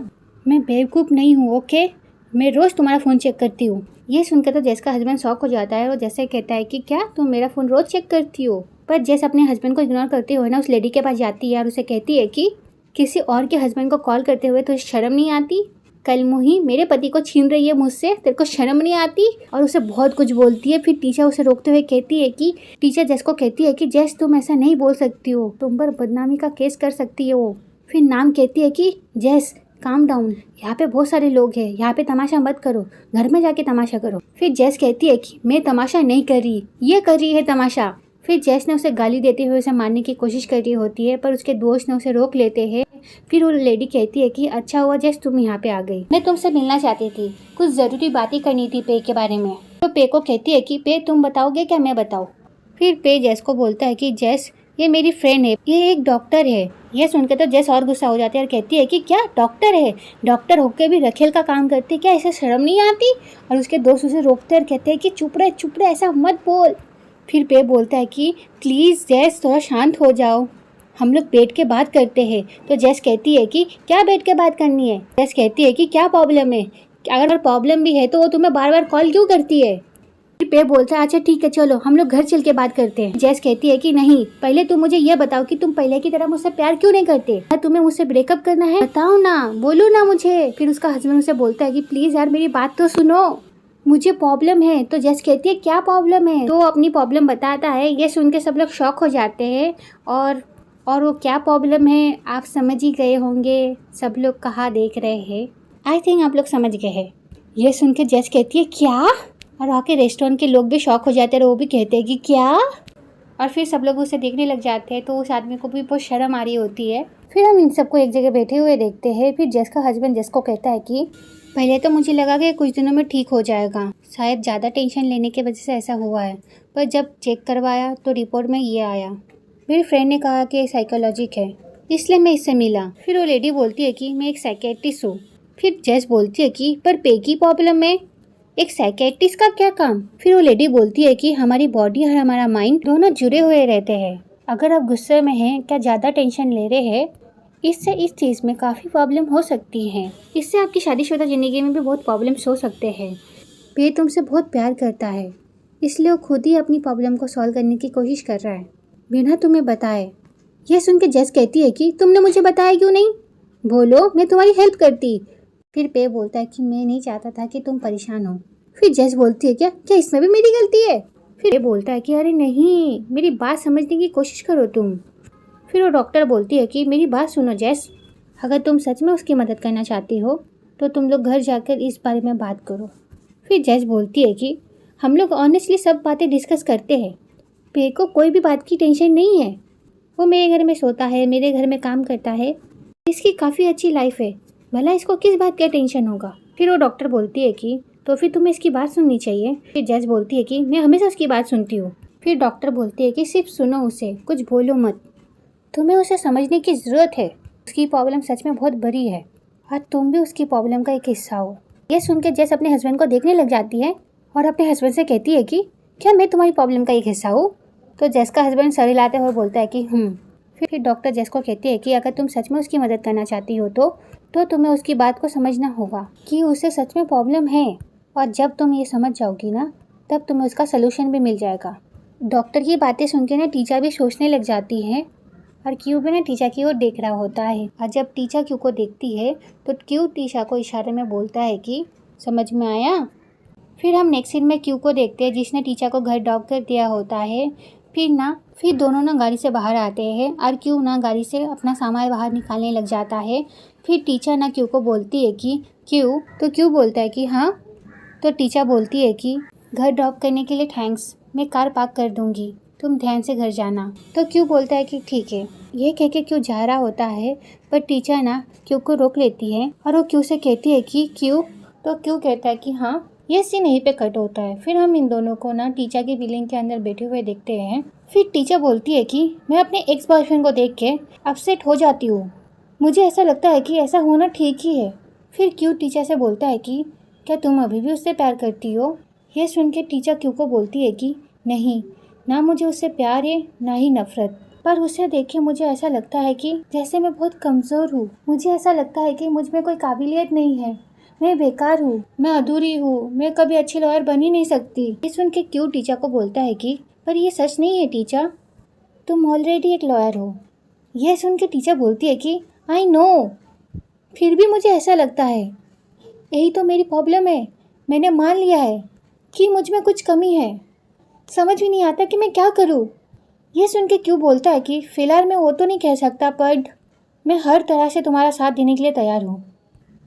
मैं बेवकूफ़ नहीं हूँ ओके, मैं रोज़ तुम्हारा फ़ोन चेक करती हूँ। ये सुनकर तो जेस का हस्बैंड शॉक हो जाता है और जैसे कहता है कि क्या तुम मेरा फ़ोन रोज़ चेक करती हो। पर जेस अपने हस्बैंड को इग्नोर करते हुए ना उस लेडी के पास जाती है और उसे कहती है कि किसी और के हस्बैंड को कॉल करते हुए तो शर्म नहीं आती। कल मुही मेरे पति को छीन रही है मुझसे, तेरे को शर्म नहीं आती। और उसे बहुत कुछ बोलती है। फिर टीचर उसे रोकते हुए कहती है कि टीचर जेस को कहती है कि जेस तुम ऐसा नहीं बोल सकती हो, तुम पर बदनामी का केस कर सकती है वो। फिर नाम कहती है कि जेस काम डाउन, यहाँ पे बहुत सारे लोग हैं, यहाँ पे तमाशा मत करो, घर में जाके तमाशा करो। फिर जेस कहती है कि मैं तमाशा नहीं कर रही, ये कर रही है तमाशा। फिर जेस ने उसे गाली देते हुए उसे मारने की कोशिश कर रही होती है, पर उसके दोस्त ने उसे रोक लेते हैं। फिर वो लेडी कहती है कि अच्छा हुआ जेस तुम यहाँ पे आ गई, मैं तुमसे मिलना चाहती थी, कुछ ज़रूरी बातें करनी थी पे के बारे में। तो पे को कहती है कि पे तुम बताओगे क्या मैं बताऊँ। फिर पे जेस को बोलता है कि जेस ये मेरी फ्रेंड है, ये एक डॉक्टर है। यह सुनकर तो जेस और गुस्सा हो जाती है और कहती है कि क्या डॉक्टर है, डॉक्टर होकर भी रखेल का काम करती, क्या इसे शर्म नहीं आती। और उसके दोस्त उसे रोकते और कहते हैं कि चुप रहे ऐसा मत बोल। फिर पे बोलता है कि प्लीज़ जेस थोड़ा शांत हो जाओ, हम लोग बैठ के बात करते हैं। तो जेस कहती है कि क्या बैठ के बात करनी है। जेस कहती है कि क्या प्रॉब्लम है, अगर प्रॉब्लम भी है तो वो तुम्हें बार बार कॉल क्यों करती है। पे बोलता है अच्छा ठीक है चलो हम लोग घर चल के बात करते हैं। जेस कहती है कि नहीं, पहले तुम मुझे ये बताओ कि तुम पहले की तरह मुझसे प्यार क्यों नहीं करते। क्या तुम्हें मुझसे ब्रेकअप करना है, बताओ ना, बोलो ना मुझे। फिर उसका हस्बैंड उसे बोलता है कि प्लीज यार मेरी बात तो सुनो, मुझे प्रॉब्लम है। तो जेस कहती है क्या प्रॉब्लम है, तो अपनी प्रॉब्लम बताता है। ये सुन के सब लोग शॉक हो जाते हैं और वो क्या प्रॉब्लम है आप समझ ही गए होंगे, सब लोग कहाँ देख रहे हैं, आई थिंक आप लोग समझ गए हैं। ये सुन के जेस कहती है क्या, और वहाँ के रेस्टोरेंट के लोग भी शॉक हो जाते हैं और वो भी कहते हैं कि क्या। और फिर सब लोग उसे देखने लग जाते हैं तो उस आदमी को भी बहुत शर्म आ रही होती है। फिर हम इन सबको एक जगह बैठे हुए देखते हैं। फिर जेस का हस्बैंड जेस को कहता है कि पहले तो मुझे लगा कि कुछ दिनों में ठीक हो जाएगा, शायद ज़्यादा टेंशन लेने की वजह से ऐसा हुआ है, पर जब चेक करवाया तो रिपोर्ट में ये आया। मेरी फ्रेंड ने कहा कि साइकोलॉजिक है, इसलिए मैं इससे मिला। फिर वो लेडी बोलती है कि मैं एक साइकेट्रिस्ट हूँ। फिर जेस बोलती है कि पर पे की प्रॉब्लम में एक साइकेट्रिस्ट का क्या काम। फिर वो लेडी बोलती है कि हमारी बॉडी और हमारा माइंड दोनों जुड़े हुए रहते हैं, अगर आप गुस्से में हैं, क्या ज़्यादा टेंशन ले रहे हैं, इससे इस चीज़ में काफ़ी प्रॉब्लम हो सकती है, इससे आपकी शादीशुदा ज़िंदगी में भी बहुत प्रॉब्लम्स हो सकते हैं। पे तुमसे बहुत प्यार करता है, इसलिए वो खुद ही अपनी प्रॉब्लम को सॉल्व करने की कोशिश कर रहा है बिना तुम्हें बताए। यह सुन के जेस कहती है कि तुमने मुझे बताया क्यों नहीं, बोलो मैं तुम्हारी हेल्प करती। फिर पे बोलता है कि मैं नहीं चाहता था कि तुम परेशान हो। फिर जेस बोलती है क्या इसमें भी मेरी गलती है। फिर पे बोलता है कि अरे नहीं, मेरी बात समझने की कोशिश करो तुम। फिर वो डॉक्टर बोलती है कि मेरी बात सुनो जेस, अगर तुम सच में उसकी मदद करना चाहती हो तो तुम लोग घर जाकर इस बारे में बात करो। फिर जेस बोलती है कि हम लोग ऑनेस्टली सब बातें डिस्कस करते हैं, पे को कोई भी बात की टेंशन नहीं है, वो मेरे घर में सोता है, मेरे घर में काम करता है, इसकी काफ़ी अच्छी लाइफ है, भला इसको किस बात का टेंशन होगा। फिर वो डॉक्टर बोलती है कि तो फिर तुम्हें इसकी बात सुननी चाहिए। फिर जज बोलती है कि मैं हमेशा उसकी बात सुनती हूँ। फिर डॉक्टर बोलती है कि सिर्फ सुनो उसे, कुछ बोलो मत, तुम्हें उसे समझने की ज़रूरत है, उसकी प्रॉब्लम सच में बहुत बड़ी है और तुम भी उसकी प्रॉब्लम का एक हिस्सा हो। ये सुन के जस अपने हस्बैंड को देखने लग जाती है और अपने हस्बैंड से कहती है कि क्या मैं तुम्हारी प्रॉब्लम का एक हिस्सा हूँ। तो जस का हस्बैंड सर हिलाते हुए बोलता है कि फिर डॉक्टर जस को कहती है कि अगर तुम सच में उसकी मदद करना चाहती हो तो तुम्हें उसकी बात को समझना होगा कि उसे सच में प्रॉब्लम है, और जब तुम ये समझ जाओगी ना तब तुम्हें उसका सलूशन भी मिल जाएगा। डॉक्टर की बातें सुन के ना टीचर भी सोचने लग जाती हैं और क्यू भी ना टीचा की ओर देख रहा होता है। और जब टीचा क्यू को देखती है तो क्यू टीचा को इशारे में बोलता है कि समझ में आया। फिर हम नेक्स्ट सीन में क्यू को देखते हैं जिसने टीचा को घर ड्रॉप कर दिया होता है। फिर दोनों ना गाड़ी से बाहर आते हैं और क्यू ना गाड़ी से अपना सामान बाहर निकालने लग जाता है। फिर टीचा ना क्यू को बोलती है कि क्यू, तो क्यू बोलता है कि हाँ। तो टीचा बोलती है कि घर ड्रॉप करने के लिए थैंक्स, मैं कार पार्क कर दूंगी, तुम ध्यान से घर जाना। तो क्यू बोलता है कि ठीक है। ये कह के क्यू जा रहा होता है पर टीचा ना क्यू को रोक लेती है और वो क्यू से कहती है कि क्यू, तो क्यू कहता है कि हाँ। ये सीन यहीं पे कट होता है। फिर हम इन दोनों को ना टीचा की बिल्डिंग के अंदर बैठे हुए देखते हैं। फिर टीचा बोलती है कि मैं अपने एक्स बॉयफ्रेंड को देख के अपसेट हो जाती हूँ, मुझे ऐसा लगता है कि ऐसा होना ठीक ही है। फिर क्यू टीचा से बोलता है कि क्या तुम अभी भी उससे प्यार करती हो। ये सुन के टीचा क्यू को बोलती है कि नहीं, ना मुझे उससे प्यार है ना ही नफरत, पर उसे देख के मुझे ऐसा लगता है कि जैसे मैं बहुत कमज़ोर हूँ। मुझे ऐसा लगता है कि मुझ में कोई काबिलियत नहीं है, मैं बेकार हूँ, मैं अधूरी हूँ, मैं कभी अच्छी लॉयर बन ही नहीं सकती। ये सुन के क्यू टीचा को बोलता है कि पर ये सच नहीं है टीचा, तुम ऑलरेडी एक लॉयर हो। यह सुन के टीचा बोलती है कि आई नो, फिर भी मुझे ऐसा लगता है, यही तो मेरी प्रॉब्लम है। मैंने मान लिया है कि मुझ में कुछ कमी है, समझ भी नहीं आता कि मैं क्या करूँ। यह सुन के क्यू बोलता है कि फ़िलहाल मैं वो तो नहीं कह सकता, पर मैं हर तरह से तुम्हारा साथ देने के लिए तैयार हूँ।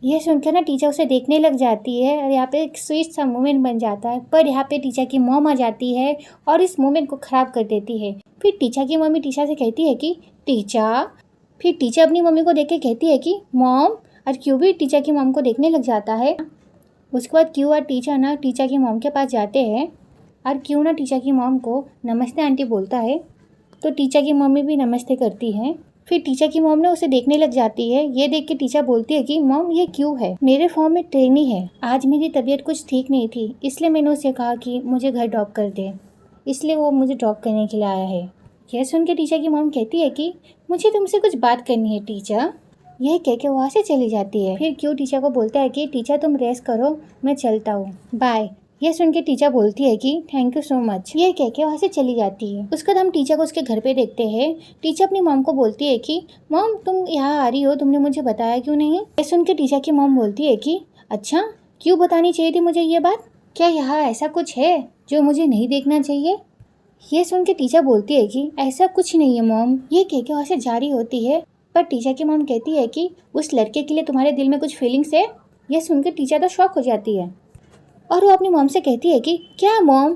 यह सुनकर ना टीचर उसे देखने लग जाती है और यहाँ पे एक स्वीट सा मोमेंट बन जाता है। पर यहाँ पे टीचर की मॉम आ जाती है और इस मोमेंट को ख़राब कर देती है। फिर टीचर की मम्मी टीचर से कहती है कि टीचर, फिर टीचर अपनी मम्मी को देख के कहती है कि मॉम, और क्यू भी टीचर की मॉम को देखने लग जाता है। उसके बाद क्यू और टीचर ना टीचर की मॉम के पास जाते हैं और क्यू ना टीचर की मॉम को नमस्ते आंटी बोलता है। तो टीचर की मम्मी भी नमस्ते करती है। फिर टीचर की मॉम ने उसे देखने लग जाती है। ये देख के टीचर बोलती है कि मॉम, ये क्यों है, मेरे फॉर्म में ट्रेनी है, आज मेरी तबीयत कुछ ठीक नहीं थी, इसलिए मैंने उसे कहा कि मुझे घर ड्रॉप कर दे, इसलिए वो मुझे ड्रॉप करने के लिए आया है। यह सुन के टीचर की मॉम कहती है कि मुझे तुमसे कुछ बात करनी है टीचर। यह कह के वहाँ से चली जाती है। फिर क्यों टीचर को बोलता है कि टीचर तुम रेस्ट करो, मैं चलता हूँ, बाय। यह सुन के टीचर बोलती है कि थैंक यू सो मच। ये कह के वहाँ से चली जाती है। उसके बाद हम टीचर को उसके घर पे देखते हैं। टीचर अपनी मॉम को बोलती है कि मॉम, तुम यहाँ आ रही हो, तुमने मुझे बताया क्यों नहीं। ये सुन के टीचर की मॉम बोलती है कि अच्छा, क्यों बतानी चाहिए थी मुझे ये बात, क्या यहाँ ऐसा कुछ है जो मुझे नहीं देखना चाहिए। ये सुन के टीचर बोलती है कि ऐसा कुछ नहीं है मॉम। ये कह के वहाँ से जारी होती है। पर टीचर की मॉम कहती है कि उस लड़के के लिए तुम्हारे दिल में कुछ फीलिंग्स है। यह सुन के टीचर तो शॉक हो जाती है और वो अपनी मॉम से कहती है कि क्या मॉम,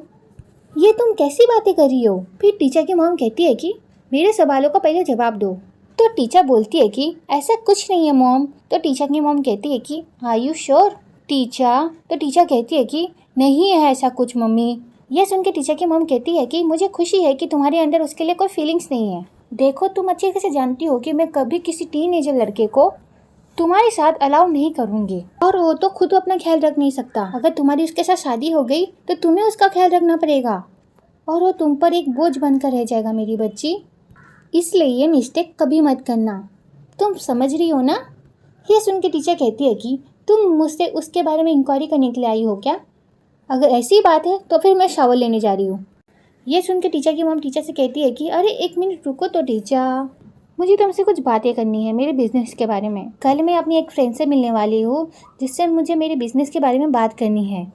ये तुम कैसी बातें कर रही हो। फिर टीचर की मॉम कहती है कि मेरे सवालों का पहले जवाब दो। तो टीचर बोलती है कि ऐसा कुछ नहीं है मॉम। तो टीचर की मॉम कहती है कि आर यू श्योर टीचर। तो टीचर कहती है कि नहीं है ऐसा कुछ मम्मी। यह सुन के टीचर की मॉम कहती है कि मुझे खुशी है कि तुम्हारे अंदर उसके लिए कोई फीलिंग्स नहीं है। देखो, तुम अच्छे से जानती हो कि मैं कभी किसी टीनेजर लड़के को तुम्हारे साथ अलाउ नहीं करूंगी, और वो तो खुद अपना ख्याल रख नहीं सकता। अगर तुम्हारी उसके साथ शादी हो गई तो तुम्हें उसका ख्याल रखना पड़ेगा और वो तुम पर एक बोझ बनकर रह जाएगा मेरी बच्ची। इसलिए ये मिस्टेक कभी मत करना, तुम समझ रही हो ना। ये सुन के टीचर कहती है कि तुम मुझसे उसके बारे में इंक्वायरी करने के लिए आई हो क्या। अगर ऐसी बात है तो फिर मैं शावर लेने जा रही हूँ। ये सुन के टीचर की मॉम टीचर से कहती है कि अरे एक मिनट रुको तो टीचर, मुझे तुमसे कुछ बातें करनी है मेरे बिज़नेस के बारे में। कल मैं अपनी एक फ्रेंड से मिलने वाली हूँ जिससे मुझे मेरे बिज़नेस के बारे में बात करनी है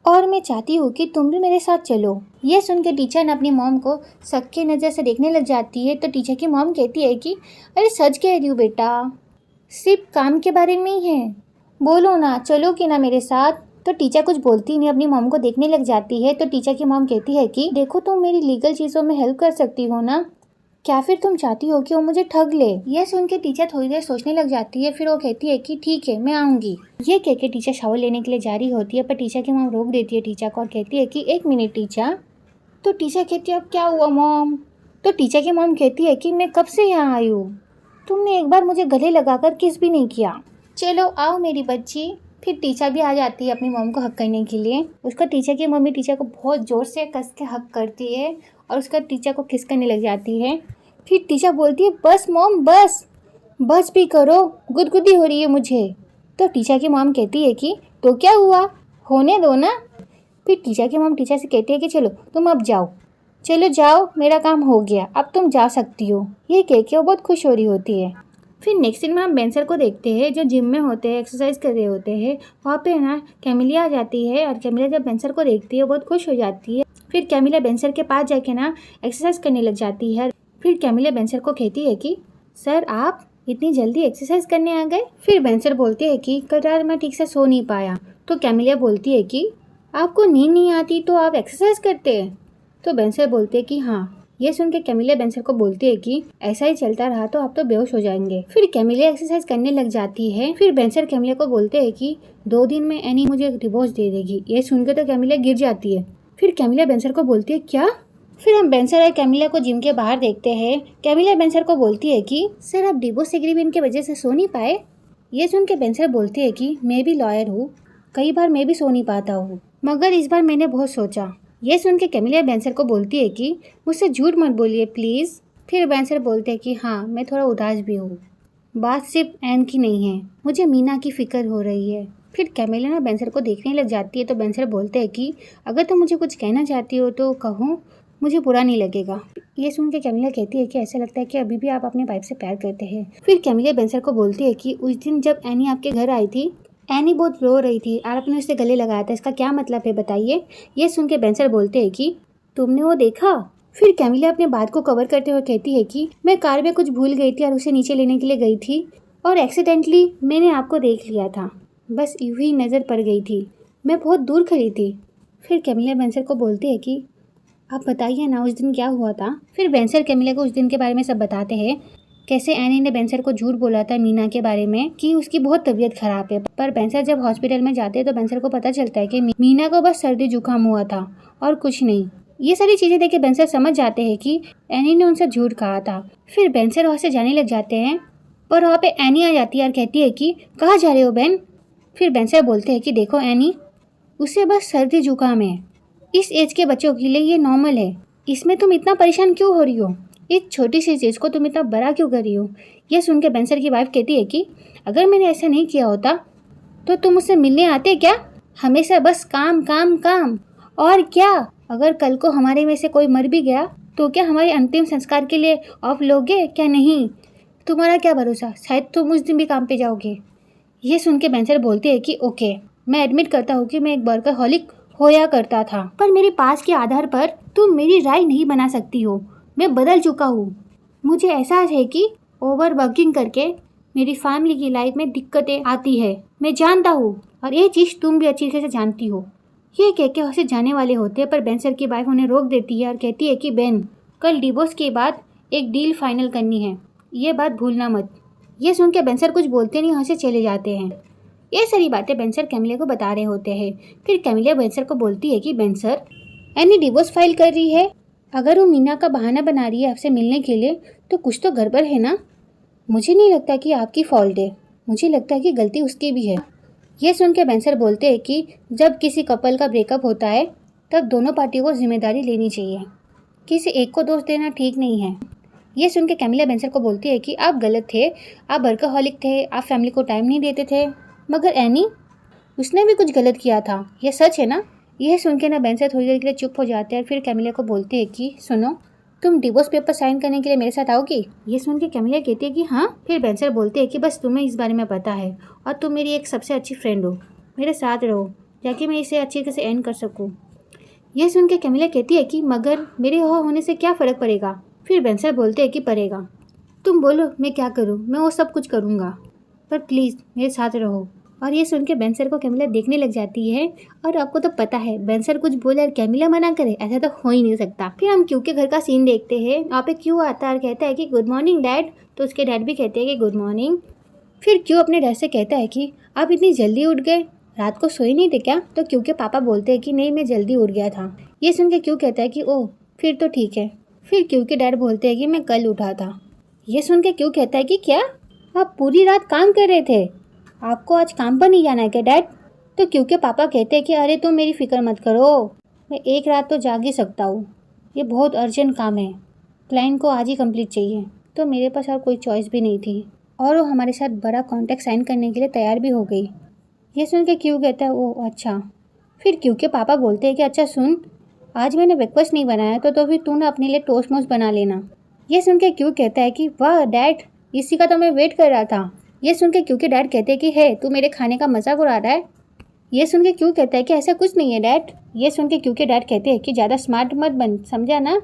और मैं चाहती हूँ कि तुम भी मेरे साथ चलो। ये सुन के टीचर ने अपनी मॉम को शक की नज़र से देखने लग जाती है। तो टीचर की मॉम कहती है कि अरे सच कह रही हूँ बेटा, सिर्फ काम के बारे में ही है, बोलो ना, चलो कि ना मेरे साथ। तो टीचर कुछ बोलती नहीं, अपनी मॉम को देखने लग जाती है। तो टीचर की मॉम कहती है कि देखो, तुम मेरी लीगल चीज़ों में हेल्प कर सकती हो ना, क्या फिर तुम चाहती हो कि वो मुझे ठग ले। यह सुन के टीचर थोड़ी देर सोचने लग जाती है। फिर वो कहती है कि ठीक है, मैं आऊँगी। ये कह के टीचर शावर लेने के लिए जा रही होती है, पर टीचर की मॉम रोक देती है टीचर को और कहती है कि एक मिनट टीचर। तो टीचर कहती है अब क्या हुआ मॉम। तो टीचर की मॉम कहती है कि मैं कब से यहाँ आई हूँ, तुमने एक बार मुझे गले लगाकर किस भी नहीं किया, चलो आओ मेरी बच्ची। फिर टीचर भी आ जाती है अपनी मॉम को हक करने के लिए। उसका टीचर की मम्मी टीचर को बहुत ज़ोर से कस के हक करती है और उसका टीचर को किस करने लग जाती है। फिर टीचर बोलती है बस मॉम, बस भी करो, गुदगुदी हो रही है मुझे। तो टीचर की मॉम कहती है कि तो क्या हुआ, होने दो ना। फिर टीचर की मॉम टीचर से कहती है कि चलो तुम अब जाओ, चलो जाओ, मेरा काम हो गया, अब तुम जा सकती हो। ये कह के वो बहुत खुश हो रही होती है। फिर नेक्स्ट सीन में हम बेंसर को देखते हैं जो जिम में होते हैं, एक्सरसाइज कर रहे होते हैं। वहाँ पे ना कैमिलिया आ जाती है और कैमिलिया जब बेंसर को देखती है बहुत खुश हो जाती है। फिर कैमिलिया बेंसर के पास जाके ना एक्सरसाइज करने लग जाती है। फिर कैमिलिया बेंसर को कहती है कि सर आप इतनी जल्दी एक्सरसाइज करने आ गए। फिर बेंसर बोलते हैं कि कल रात मैं ठीक से सो नहीं पाया। तो कैमिलिया बोलती है कि आपको नींद नहीं आती तो आप एक्सरसाइज करते हैं। तो बेंसर बोलते हैं कि हाँ। ये सुन के कैमिलिया बेंसर को बोलती है कि ऐसा ही चलता रहा तो आप तो बेहोश हो जाएंगे। फिर कैमिलिया एक्सरसाइज करने लग जाती है। फिर बेंसर कैमिलिया को बोलते हैं कि 2 दिन में एनी मुझे डिवोर्स दे देगी। ये सुनकर तो कैमिलिया गिर जाती है। फिर कैमिलिया बेंसर को बोलती है क्या? फिर हम बेंसर और कैमिलिया को जिम के बाहर देखते हैं। कैमिलिया बेंसर को बोलती है कि सर आप डिवोर्स एग्रीमेंट की वजह से सो नहीं पाए। ये सुन के बेंसर बोलती है कि मैं भी लॉयर हूँ, कई बार मैं भी सो नहीं पाता हूँ, मगर इस बार मैंने बहुत सोचा। ये सुन के कैमिलिया बेंसर को बोलती है कि मुझसे झूठ मत बोलिए प्लीज़। फिर बेंसर बोलते हैं कि हाँ मैं थोड़ा उदास भी हूँ, बात सिर्फ एन की नहीं है, मुझे मीना की फिक्र हो रही है। फिर कैमिलिया ना बेंसर को देखने लग जाती है। तो बेंसर बोलते हैं कि अगर तुम मुझे कुछ कहना चाहती हो तो कहो, मुझे बुरा नहीं लगेगा। ये सुन के कैमिलिया कहती है कि ऐसा लगता है कि अभी भी आप अपने वाइफ से प्यार करते हैं। फिर कैमिलिया बेंसर को बोलती है कि उस दिन जब एनी आपके घर आई थी, एनी बहुत रो रही थी और आपने उससे गले लगाया था, इसका क्या मतलब है बताइए। ये सुन के बेंसर बोलते हैं कि तुमने वो देखा। फिर कैमिलिया अपने बात को कवर करते हुए कहती है कि मैं कार में कुछ भूल गई थी और उसे नीचे लेने के लिए गई थी और एक्सीडेंटली मैंने आपको देख लिया था, बस यूं ही नज़र पड़ गई थी, मैं बहुत दूर खड़ी थी। फिर कैमिलिया बेंसर को बोलती है कि आप बताइए ना उस दिन क्या हुआ था। फिर बेंसर कैमिलिया को उस दिन के बारे में सब बताते हैं, कैसे एनी ने बेंसर को झूठ बोला था मीना के बारे में कि उसकी बहुत तबीयत खराब है। पर बेंसर जब हॉस्पिटल में जाते हैं तो बेंसर को पता चलता है कि मीना को बस सर्दी जुकाम हुआ था और कुछ नहीं। ये सारी चीज़ें देख के बेंसर समझ जाते हैं कि एनी ने उनसे झूठ कहा था। फिर बेंसर वहाँ से जाने लग जाते हैं, पर वहाँ पे एनी आ जाती है और कहती है कि कहाँ जा रहे हो बहन। फिर बेंसर बोलते हैं कि देखो एनी, उसे बस सर्दी जुकाम है, इस एज के बच्चों के लिए ये नॉर्मल है, इसमें तुम इतना परेशान क्यों हो रही हो, एक छोटी सी चीज़ को तुम इतना बड़ा क्यों कर रही हो। यह सुन के बेंसर की वाइफ कहती है कि अगर मैंने ऐसा नहीं किया होता तो तुम मुझसे मिलने आते क्या, हमेशा बस काम काम काम। और क्या, अगर कल को हमारे में से कोई मर भी गया तो क्या हमारे अंतिम संस्कार के लिए ऑफ लोगे क्या? नहीं, तुम्हारा क्या भरोसा, शायद तुम उस दिन भी काम पे जाओगे। ये सुन के बेंसर बोलती है कि ओके, मैं एडमिट करता हूँ कि मैं एक वर्कहॉलिक होया करता था, पर मेरे पास के आधार पर तुम मेरी राय नहीं बना सकती हो। मैं बदल चुका हूँ, मुझे एहसास है कि ओवर वर्किंग करके मेरी फैमिली की लाइफ में दिक्कतें आती है, मैं जानता हूँ, और ये चीज़ तुम भी अच्छी तरह से जानती हो। ये कह के वहाँ से जाने वाले होते हैं, पर बेंसर की वाइफ उन्हें रोक देती है और कहती है कि बेन, कल डिवोर्स के बाद एक डील फाइनल करनी है, ये बात भूलना मत। ये सुन के बेंसर कुछ बोलते नहीं, वहाँ से चले जाते हैं। ये सारी बातें बेंसर कैमिलिया को बता रहे होते हैं। फिर कैमिलिया बेंसर को बोलती है कि बेंसर, एनी डिवोर्स फाइल कर रही है, अगर वो मीना का बहाना बना रही है आपसे मिलने के लिए तो कुछ तो गड़बड़ है ना। मुझे नहीं लगता कि आपकी फॉल्ट है, मुझे लगता है कि गलती उसकी भी है। यह सुन के बेंसर बोलते हैं कि जब किसी कपल का ब्रेकअप होता है तब दोनों पार्टियों को जिम्मेदारी लेनी चाहिए, किसी एक को दोष देना ठीक नहीं है। ये सुन के कैमिलिया बेंसर को बोलती है कि आप गलत थे, आप वर्कहॉलिक थे, आप फैमिली को टाइम नहीं देते थे, मगर एनी, उसने भी कुछ गलत किया था, यह सच है ना। यह सुन के ना बेंसर थोड़ी देर के लिए चुप हो जाते हैं। फिर कैमिलिया को बोलते हैं कि सुनो, तुम डिवोर्स पेपर साइन करने के लिए मेरे साथ आओगी। ये सुन के कैमिलिया कहती है कि हाँ। फिर बेंसर बोलते हैं कि बस तुम्हें इस बारे में पता है और तुम मेरी एक सबसे अच्छी फ्रेंड हो, मेरे साथ रहो ताकि मैं इसे अच्छी तरह से एंड कर सकूँ। यह सुन के कैमिलिया कहती है कि मगर मेरे होने से क्या फ़र्क पड़ेगा। फिर बेंसर बोलते हैं कि पड़ेगा, तुम बोलो मैं क्या करूँ, मैं वो सब कुछ करूँगा, पर प्लीज़ मेरे साथ रहो। और ये सुन के बेंसर को कैमिलिया देखने लग जाती है। और आपको तो पता है बेंसर कुछ बोले और कैमिलिया मना करे, ऐसा तो हो ही नहीं सकता। फिर हम क्यू के घर का सीन देखते हैं। वहाँ पे क्यू आता है और कहता है कि गुड मॉर्निंग डैड, तो उसके डैड भी कहते हैं कि गुड मॉर्निंग। फिर क्यू अपने डैड से कहता है कि आप इतनी जल्दी उठ गए, रात को सोए नहीं थे क्या? तो क्यू के पापा बोलते हैं कि नहीं, मैं जल्दी उठ गया था। ये सुन के क्यू कहता है कि ओह फिर तो ठीक है। फिर क्यू के डैड बोलते हैं कि मैं कल उठा था। ये सुन के क्यू कहता है कि क्या, आप पूरी रात काम कर रहे थे, आपको आज काम पर नहीं जाना है क्या डैड? तो क्यू के पापा कहते हैं कि अरे तुम मेरी फिक्र मत करो, मैं एक रात तो जाग ही सकता हूँ, ये बहुत अर्जेंट काम है, क्लाइंट को आज ही कंप्लीट चाहिए। तो मेरे पास और कोई चॉइस भी नहीं थी, और वो हमारे साथ बड़ा कॉन्ट्रैक्ट साइन करने के लिए तैयार भी हो गई। ये सुन के क्यू कहता है ओह अच्छा। फिर क्यू के पापा बोलते हैं कि अच्छा सुन, आज मैंने ब्रेकफास्ट नहीं बनाया तो फिर तू ना अपने लिए टोस्ट मोस्ट बना लेना। ये सुन के क्यों कहता है कि वाह डैड, इसी का तो मैं वेट कर रहा था। ये सुन के क्यों के डैड कहते हैं कि है तू मेरे खाने का मजाक उड़ा रहा है। ये सुन के क्यों कहता है कि ऐसा कुछ नहीं है डैड। ये सुन के क्यों के डैड कहते हैं कि ज़्यादा स्मार्ट मत बन, समझा ना।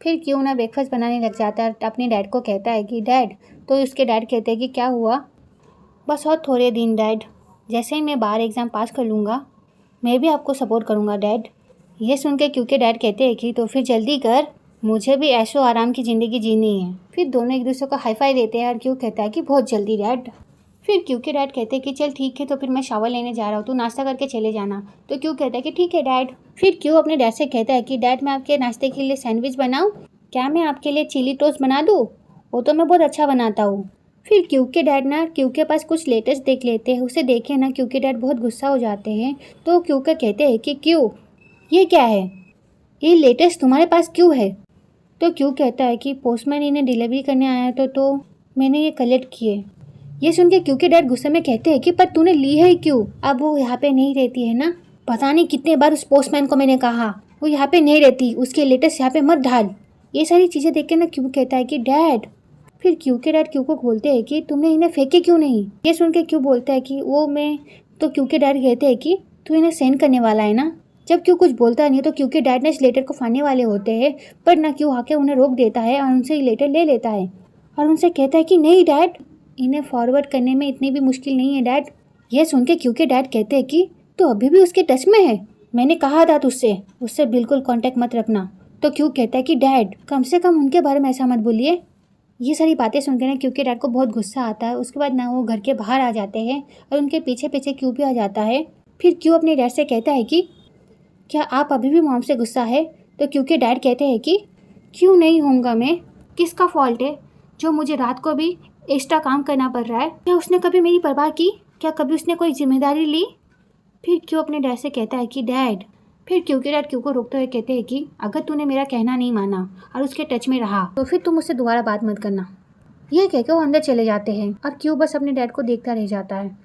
फिर क्यों ना ब्रेकफास्ट बनाने लग जाता है, अपने डैड को कहता है कि डैड, तो उसके डैड कहते हैं कि क्या हुआ। बस और थोड़े दिन डैड, जैसे ही मैं बाहर एग्ज़ाम पास कर लूँगा मैं भी आपको सपोर्ट करूँगा डैड। ये सुन के क्योंकि डैड कहते हैं कि तो फिर जल्दी कर, मुझे भी ऐशो आराम की ज़िंदगी जीनी है। फिर दोनों एक दूसरे को हाई फाई देते हैं और क्यों कहता है कि बहुत जल्दी डैड। फिर क्योंकि डैड कहते हैं कि चल ठीक है, तो फिर मैं शावर लेने जा रहा हूँ, तू नाश्ता करके चले जाना। तो क्यों कहता है कि ठीक है डैड। फिर क्यों अपने डैड से कहता है कि डैड मैं आपके नाश्ते के लिए सैंडविच बनाऊँ, क्या मैं आपके लिए चिली टोस्ट बना दूँ, वो तो मैं बहुत अच्छा बनाता हूँ। फिर क्यों के डैड ना क्यों के पास कुछ लेटेस्ट देख लेते हैं, उसे देखे ना क्यों के डैड बहुत गुस्सा हो जाते हैं। तो क्यों का कहते हैं कि क्यों ये क्या है, ये लेटेस्ट तुम्हारे पास क्यों है। तो क्यों कहता है कि पोस्टमैन इन्हें डिलीवरी करने आया तो मैंने ये कलेक्ट किए। ये सुन के क्यों के डैड गुस्से में कहते हैं कि पर तूने ली है क्यों, अब वो यहाँ पे नहीं रहती है ना, पता नहीं कितने बार उस पोस्टमैन को मैंने कहा वो यहाँ पे नहीं रहती, उसके लेटेस्ट यहाँ पे मत डाल। ये सारी चीज़ें देख के ना क्यों कहता है कि डैड। फिर क्यों के डैड क्यों को बोलते हैं कि तुमने इन्हें फेंके क्यों नहीं। ये सुन के क्यों बोलता है कि वो मैं, तो क्यों के डैड कहते हैं कि तू इन्हें सेंड करने वाला है ना। जब क्यों कुछ बोलता नहीं तो क्यों के डैड ने इस लेटर को फाड़ने वाले होते हैं, पर ना क्यों आके उन्हें रोक देता है और उनसे ये लेटर ले लेता है और उनसे कहता है कि नहीं डैड, इन्हें फॉरवर्ड करने में इतनी भी मुश्किल नहीं है डैड। ये सुन के क्यों के डैड कहते हैं कि तो अभी भी उसके टच में है, मैंने कहा था तुझसे उससे बिल्कुल कांटेक्ट मत रखना। तो क्यों कहता है कि डैड कम से कम उनके बारे में ऐसा मत बोलिए। ये सारी बातें सुनकर ना क्यों के डैड को बहुत गुस्सा आता है। उसके बाद ना वो घर के बाहर आ जाते हैं और उनके पीछे पीछे क्यों भी आ जाता है। फिर क्यों अपने डैड से कहता है कि क्या आप अभी भी मॉम से गुस्सा है। तो क्यों के डैड कहते हैं कि क्यों नहीं होऊंगा मैं, किसका फॉल्ट है जो मुझे रात को भी एक्स्ट्रा काम करना पड़ रहा है, क्या उसने कभी मेरी परवाह की, क्या कभी उसने कोई जिम्मेदारी ली। फिर क्यों अपने डैड से कहता है कि डैड। फिर क्यों के डैड क्यों को रोकते हुए कहते हैं कि अगर तूने मेरा कहना नहीं माना और उसके टच में रहा तो फिर तुम उससे दोबारा बात मत करना। ये कह के वो अंदर चले जाते हैं और क्यों बस अपने डैड को देखता रह जाता है।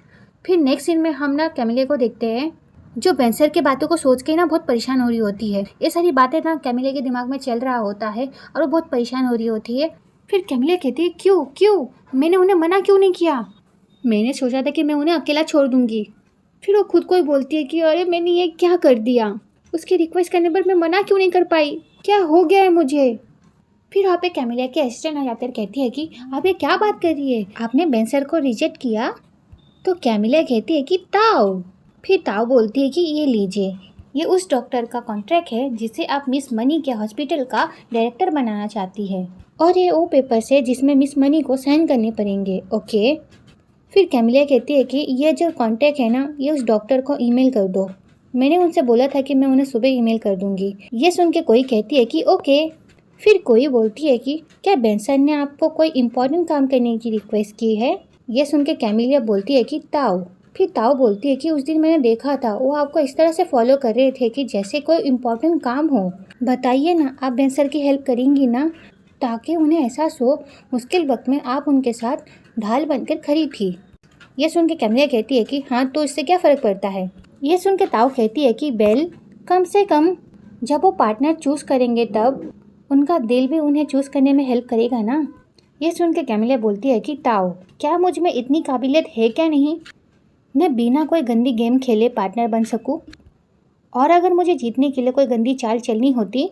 फिर नेक्स्ट सीन में हम ना कैमिले को देखते हैं जो बेंसर की बातों को सोच के ना बहुत परेशान हो रही होती है। ये सारी बातें ना कैमिले के दिमाग में चल रहा होता है और वो बहुत परेशान हो रही होती है। फिर कैमिले कहती है क्यों क्यों मैंने उन्हें मना क्यों नहीं किया, मैंने सोचा था कि मैं उन्हें अकेला छोड़ दूंगी। फिर वो खुद को ही बोलती है कि अरे मैंने ये क्या कर दिया, उसकी रिक्वेस्ट करने पर मैं मना क्यों नहीं कर पाई, क्या हो गया है मुझे। फिर वहाँ पे कैमिलिया के असिस्टेंट आ जाकर कहती है कि आप ये क्या बात कर रही है, आपने बेंसर को रिजेक्ट किया। तो कैमिलिया कहती है कि ताओ। फिर ताओ बोलती है कि ये लीजिए, ये उस डॉक्टर का कॉन्ट्रैक्ट है जिसे आप मिस मनी के हॉस्पिटल का डायरेक्टर बनाना चाहती है, और ये वो पेपर्स है जिसमें मिस मनी को साइन करने पड़ेंगे, ओके। फिर कैमिलिया कहती है कि ये जो कॉन्टैक्ट है ना, ये उस डॉक्टर को ईमेल कर दो, मैंने उनसे बोला था कि मैं उन्हें सुबह ईमेल कर दूंगी। ये सुन के कोई कहती है कि ओके। फिर कोई बोलती है कि क्या बेंसन ने आपको कोई इम्पोर्टेंट काम करने की रिक्वेस्ट की है। ये सुन के कैमिलिया बोलती है कि ताओ। फिर ताओ बोलती है कि उस दिन मैंने देखा था वो आपको इस तरह से फॉलो कर रहे थे कि जैसे कोई इम्पोर्टेंट काम हो, बताइए ना आप बेंसर की हेल्प करेंगी ना, ताकि उन्हें एहसास हो मुश्किल वक्त में आप उनके साथ ढाल बनकर खड़ी थी। ये सुन के कैमिलिया कहती है कि हाँ तो इससे क्या फ़र्क पड़ता है। ये सुन के ताओ कहती है कि बेल, कम से कम जब वो पार्टनर चूज़ करेंगे तब उनका दिल भी उन्हें चूज़ करने में हेल्प करेगा ना। ये सुन के कैमिलिया बोलती है कि ताओ, क्या मुझ में इतनी काबिलियत है क्या नहीं, मैं बिना कोई गंदी गेम खेले पार्टनर बन सकूं, और अगर मुझे जीतने के लिए कोई गंदी चाल चलनी होती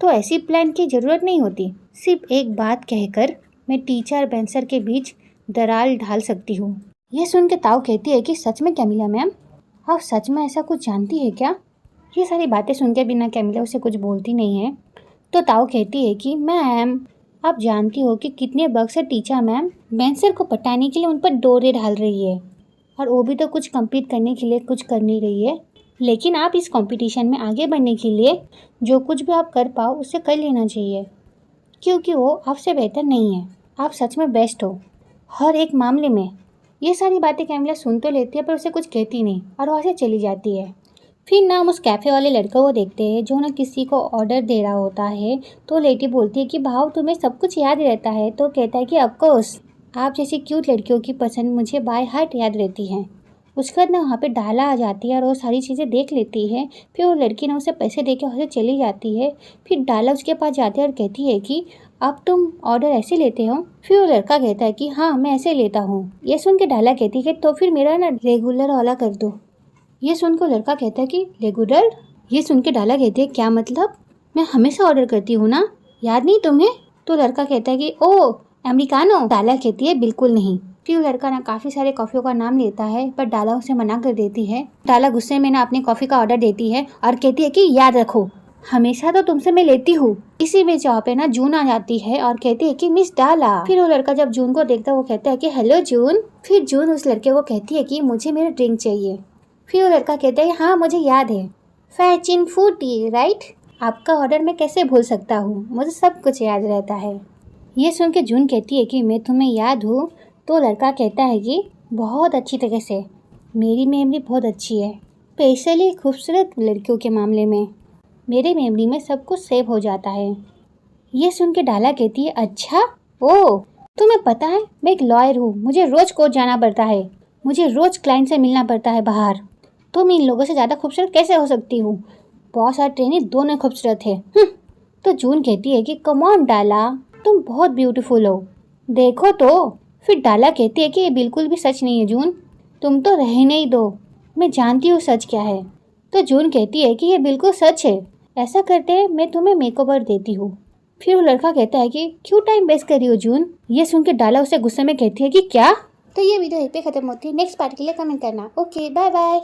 तो ऐसी प्लान की ज़रूरत नहीं होती, सिर्फ एक बात कहकर मैं टीचर और बेंसर के बीच दरार ढाल सकती हूँ। ये सुन के ताओ कहती है कि सच में कैमिलिया मैम, आप सच में ऐसा कुछ जानती है क्या। ये सारी बातें सुन के बिना कैमिलिया उसे कुछ बोलती नहीं है। तो ताओ कहती है कि मैम, आप जानती हो कि कितने वक्त से टीचर मैम बेंसर को पटाने के लिए उन पर डोरे डाल रही है, और वो भी तो कुछ कम्पीट करने के लिए कुछ कर नहीं रही है। लेकिन आप इस कंपटीशन में आगे बढ़ने के लिए जो कुछ भी आप कर पाओ उसे कर लेना चाहिए, क्योंकि वो आपसे बेहतर नहीं है, आप सच में बेस्ट हो हर एक मामले में। ये सारी बातें कैमिलिया सुन तो लेती है पर उसे कुछ कहती नहीं और वहाँ से चली जाती है। फिर ना हम उस कैफ़े वाले लड़के को देखते हैं जो ना किसी को ऑर्डर दे रहा होता है। तो लेडी बोलती है कि भाव तुम्हें सब कुछ याद रहता है। तो कहता है कि ऑफकोर्स, आप जैसी क्यूट लड़कियों की पसंद मुझे बाय हार्ट याद रहती है। उसके बाद ना वहाँ पे डाला आ जाती है और वो सारी चीज़ें देख लेती है। फिर वो लड़की ना उसे पैसे दे के वहाँ से चली जाती है। फिर डाला उसके पास जाती है और कहती है कि अब तुम ऑर्डर ऐसे लेते हो? फिर वो लड़का कहता है कि हाँ मैं ऐसे लेता हूँ। ये सुन के डाला कहती है तो फिर मेरा ना रेगुलर वाला कर दो। ये सुन के लड़का कहता है कि रेगुलर? ये सुन के डाला कहती है क्या मतलब? मैं हमेशा ऑर्डर करती हूँ ना, याद नहीं तुम्हें? तो लड़का कहता है कि ओ अमेरिकानो। डाला कहती है बिल्कुल नहीं। फिर लड़का ना काफ़ी सारे कॉफ़ियों का नाम लेता है पर डाला उसे मना कर देती है। डाला गुस्से में ना अपने कॉफ़ी का ऑर्डर देती है और कहती है कि याद रखो हमेशा तो तुमसे मैं लेती हूँ। इसी बीच वहाँ पे ना जून आ जाती है और कहती है कि मिस डाला। फिर वो लड़का जब जून को देखता है वो कहता है कि हेलो जून। फिर जून उस लड़के को कहती है कि मुझे मेरा ड्रिंक चाहिए। फिर वो लड़का कहता है हाँ मुझे याद है, फैचिन फूटी राइट। आपका ऑर्डर मैं कैसे भूल सकता हूँ, मुझे सब कुछ याद रहता है। ये सुन के जून कहती है कि मैं तुम्हें याद हूँ। तो लड़का कहता है कि बहुत अच्छी तरह से, मेरी मेमोरी बहुत अच्छी है, स्पेशली खूबसूरत लड़कियों के मामले में मेरे मेमोरी में सब कुछ सेव हो जाता है। ये सुन के डाला कहती है अच्छा ओ, तुम्हें पता है मैं एक लॉयर हूँ, मुझे रोज़ कोर्ट जाना पड़ता है, मुझे रोज़ क्लाइंट से मिलना पड़ता है बाहर। तुम इन लोगों से ज़्यादा खूबसूरत कैसे हो सकती हूँ? बहुत सारे ट्रेनी दोनों खूबसूरत है। तो जून कहती है कि कम ऑन डाला, तुम बहुत ब्यूटीफुल हो, देखो तो। फिर डाला कहती है कि ये बिल्कुल भी सच नहीं है जून, तुम तो रहने ही दो, मैं जानती हूँ सच क्या है। तो जून कहती है कि ये बिल्कुल सच है, ऐसा करते हैं मैं तुम्हें मेकओवर देती हूँ। फिर वो लड़का कहता है कि क्यों टाइम वेस्ट कर रही हो जून? ये सुन के डाला उसे गुस्से में कहती है कि क्या? तो ये वीडियो यहीं पे खत्म होती है। नेक्स्ट पार्ट के लिए कमेंट करना। Okay bye bye.